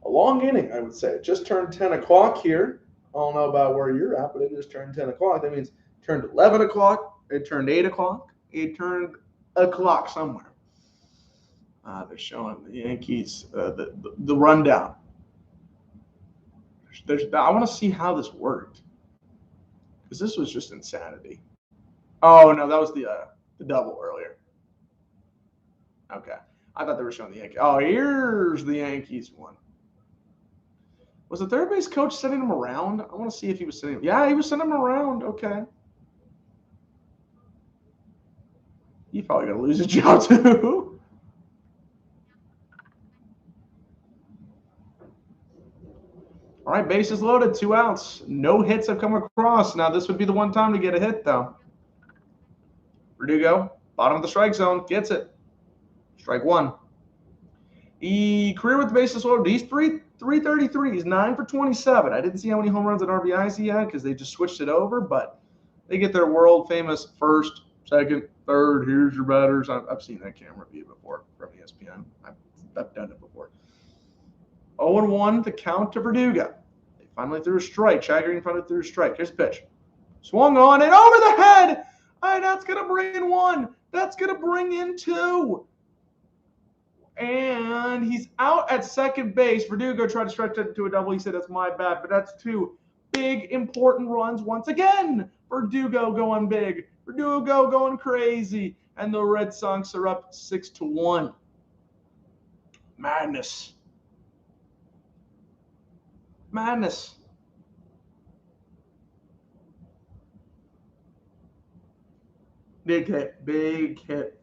A long inning, I would say. It just turned 10 o'clock here. I don't know about where you're at, but it just turned 10 o'clock. That means it turned 11 o'clock. It turned 8 o'clock. It turned a clock somewhere. They're showing the Yankees the rundown. I want to see how this worked, because this was just insanity. Oh no, that was the double earlier. Okay, I thought they were showing the Yankees. Oh, here's the Yankees one. Was the third base coach sending him around? I want to see if he was sending him. Yeah, he was sending him around. Okay. He's probably going to lose his job, too. All right, bases loaded, 2 outs. No hits have come across. Now, this would be the one time to get a hit, though. Verdugo, bottom of the strike zone, gets it. Strike 1. The career with the bases loaded, he's 333. He's 9 for 27. I didn't see how many home runs and RBIs he had because they just switched it over, but they get their world-famous first, second, third, here's your batters. I've seen that camera view before from ESPN. I've done it before. 0-1 the count to Verdugo. They finally threw a strike. Chad Green finally threw a strike. Here's the pitch. Swung on and over the head. All right, that's going to bring in 1. That's going to bring in 2. And he's out at second base. Verdugo tried to stretch it to a double. He said, that's my bad. But that's 2 big, important runs once again. Verdugo going big. Verdugo going crazy. And the Red Sox are up 6-1. Madness. Madness. Big hit. Big hit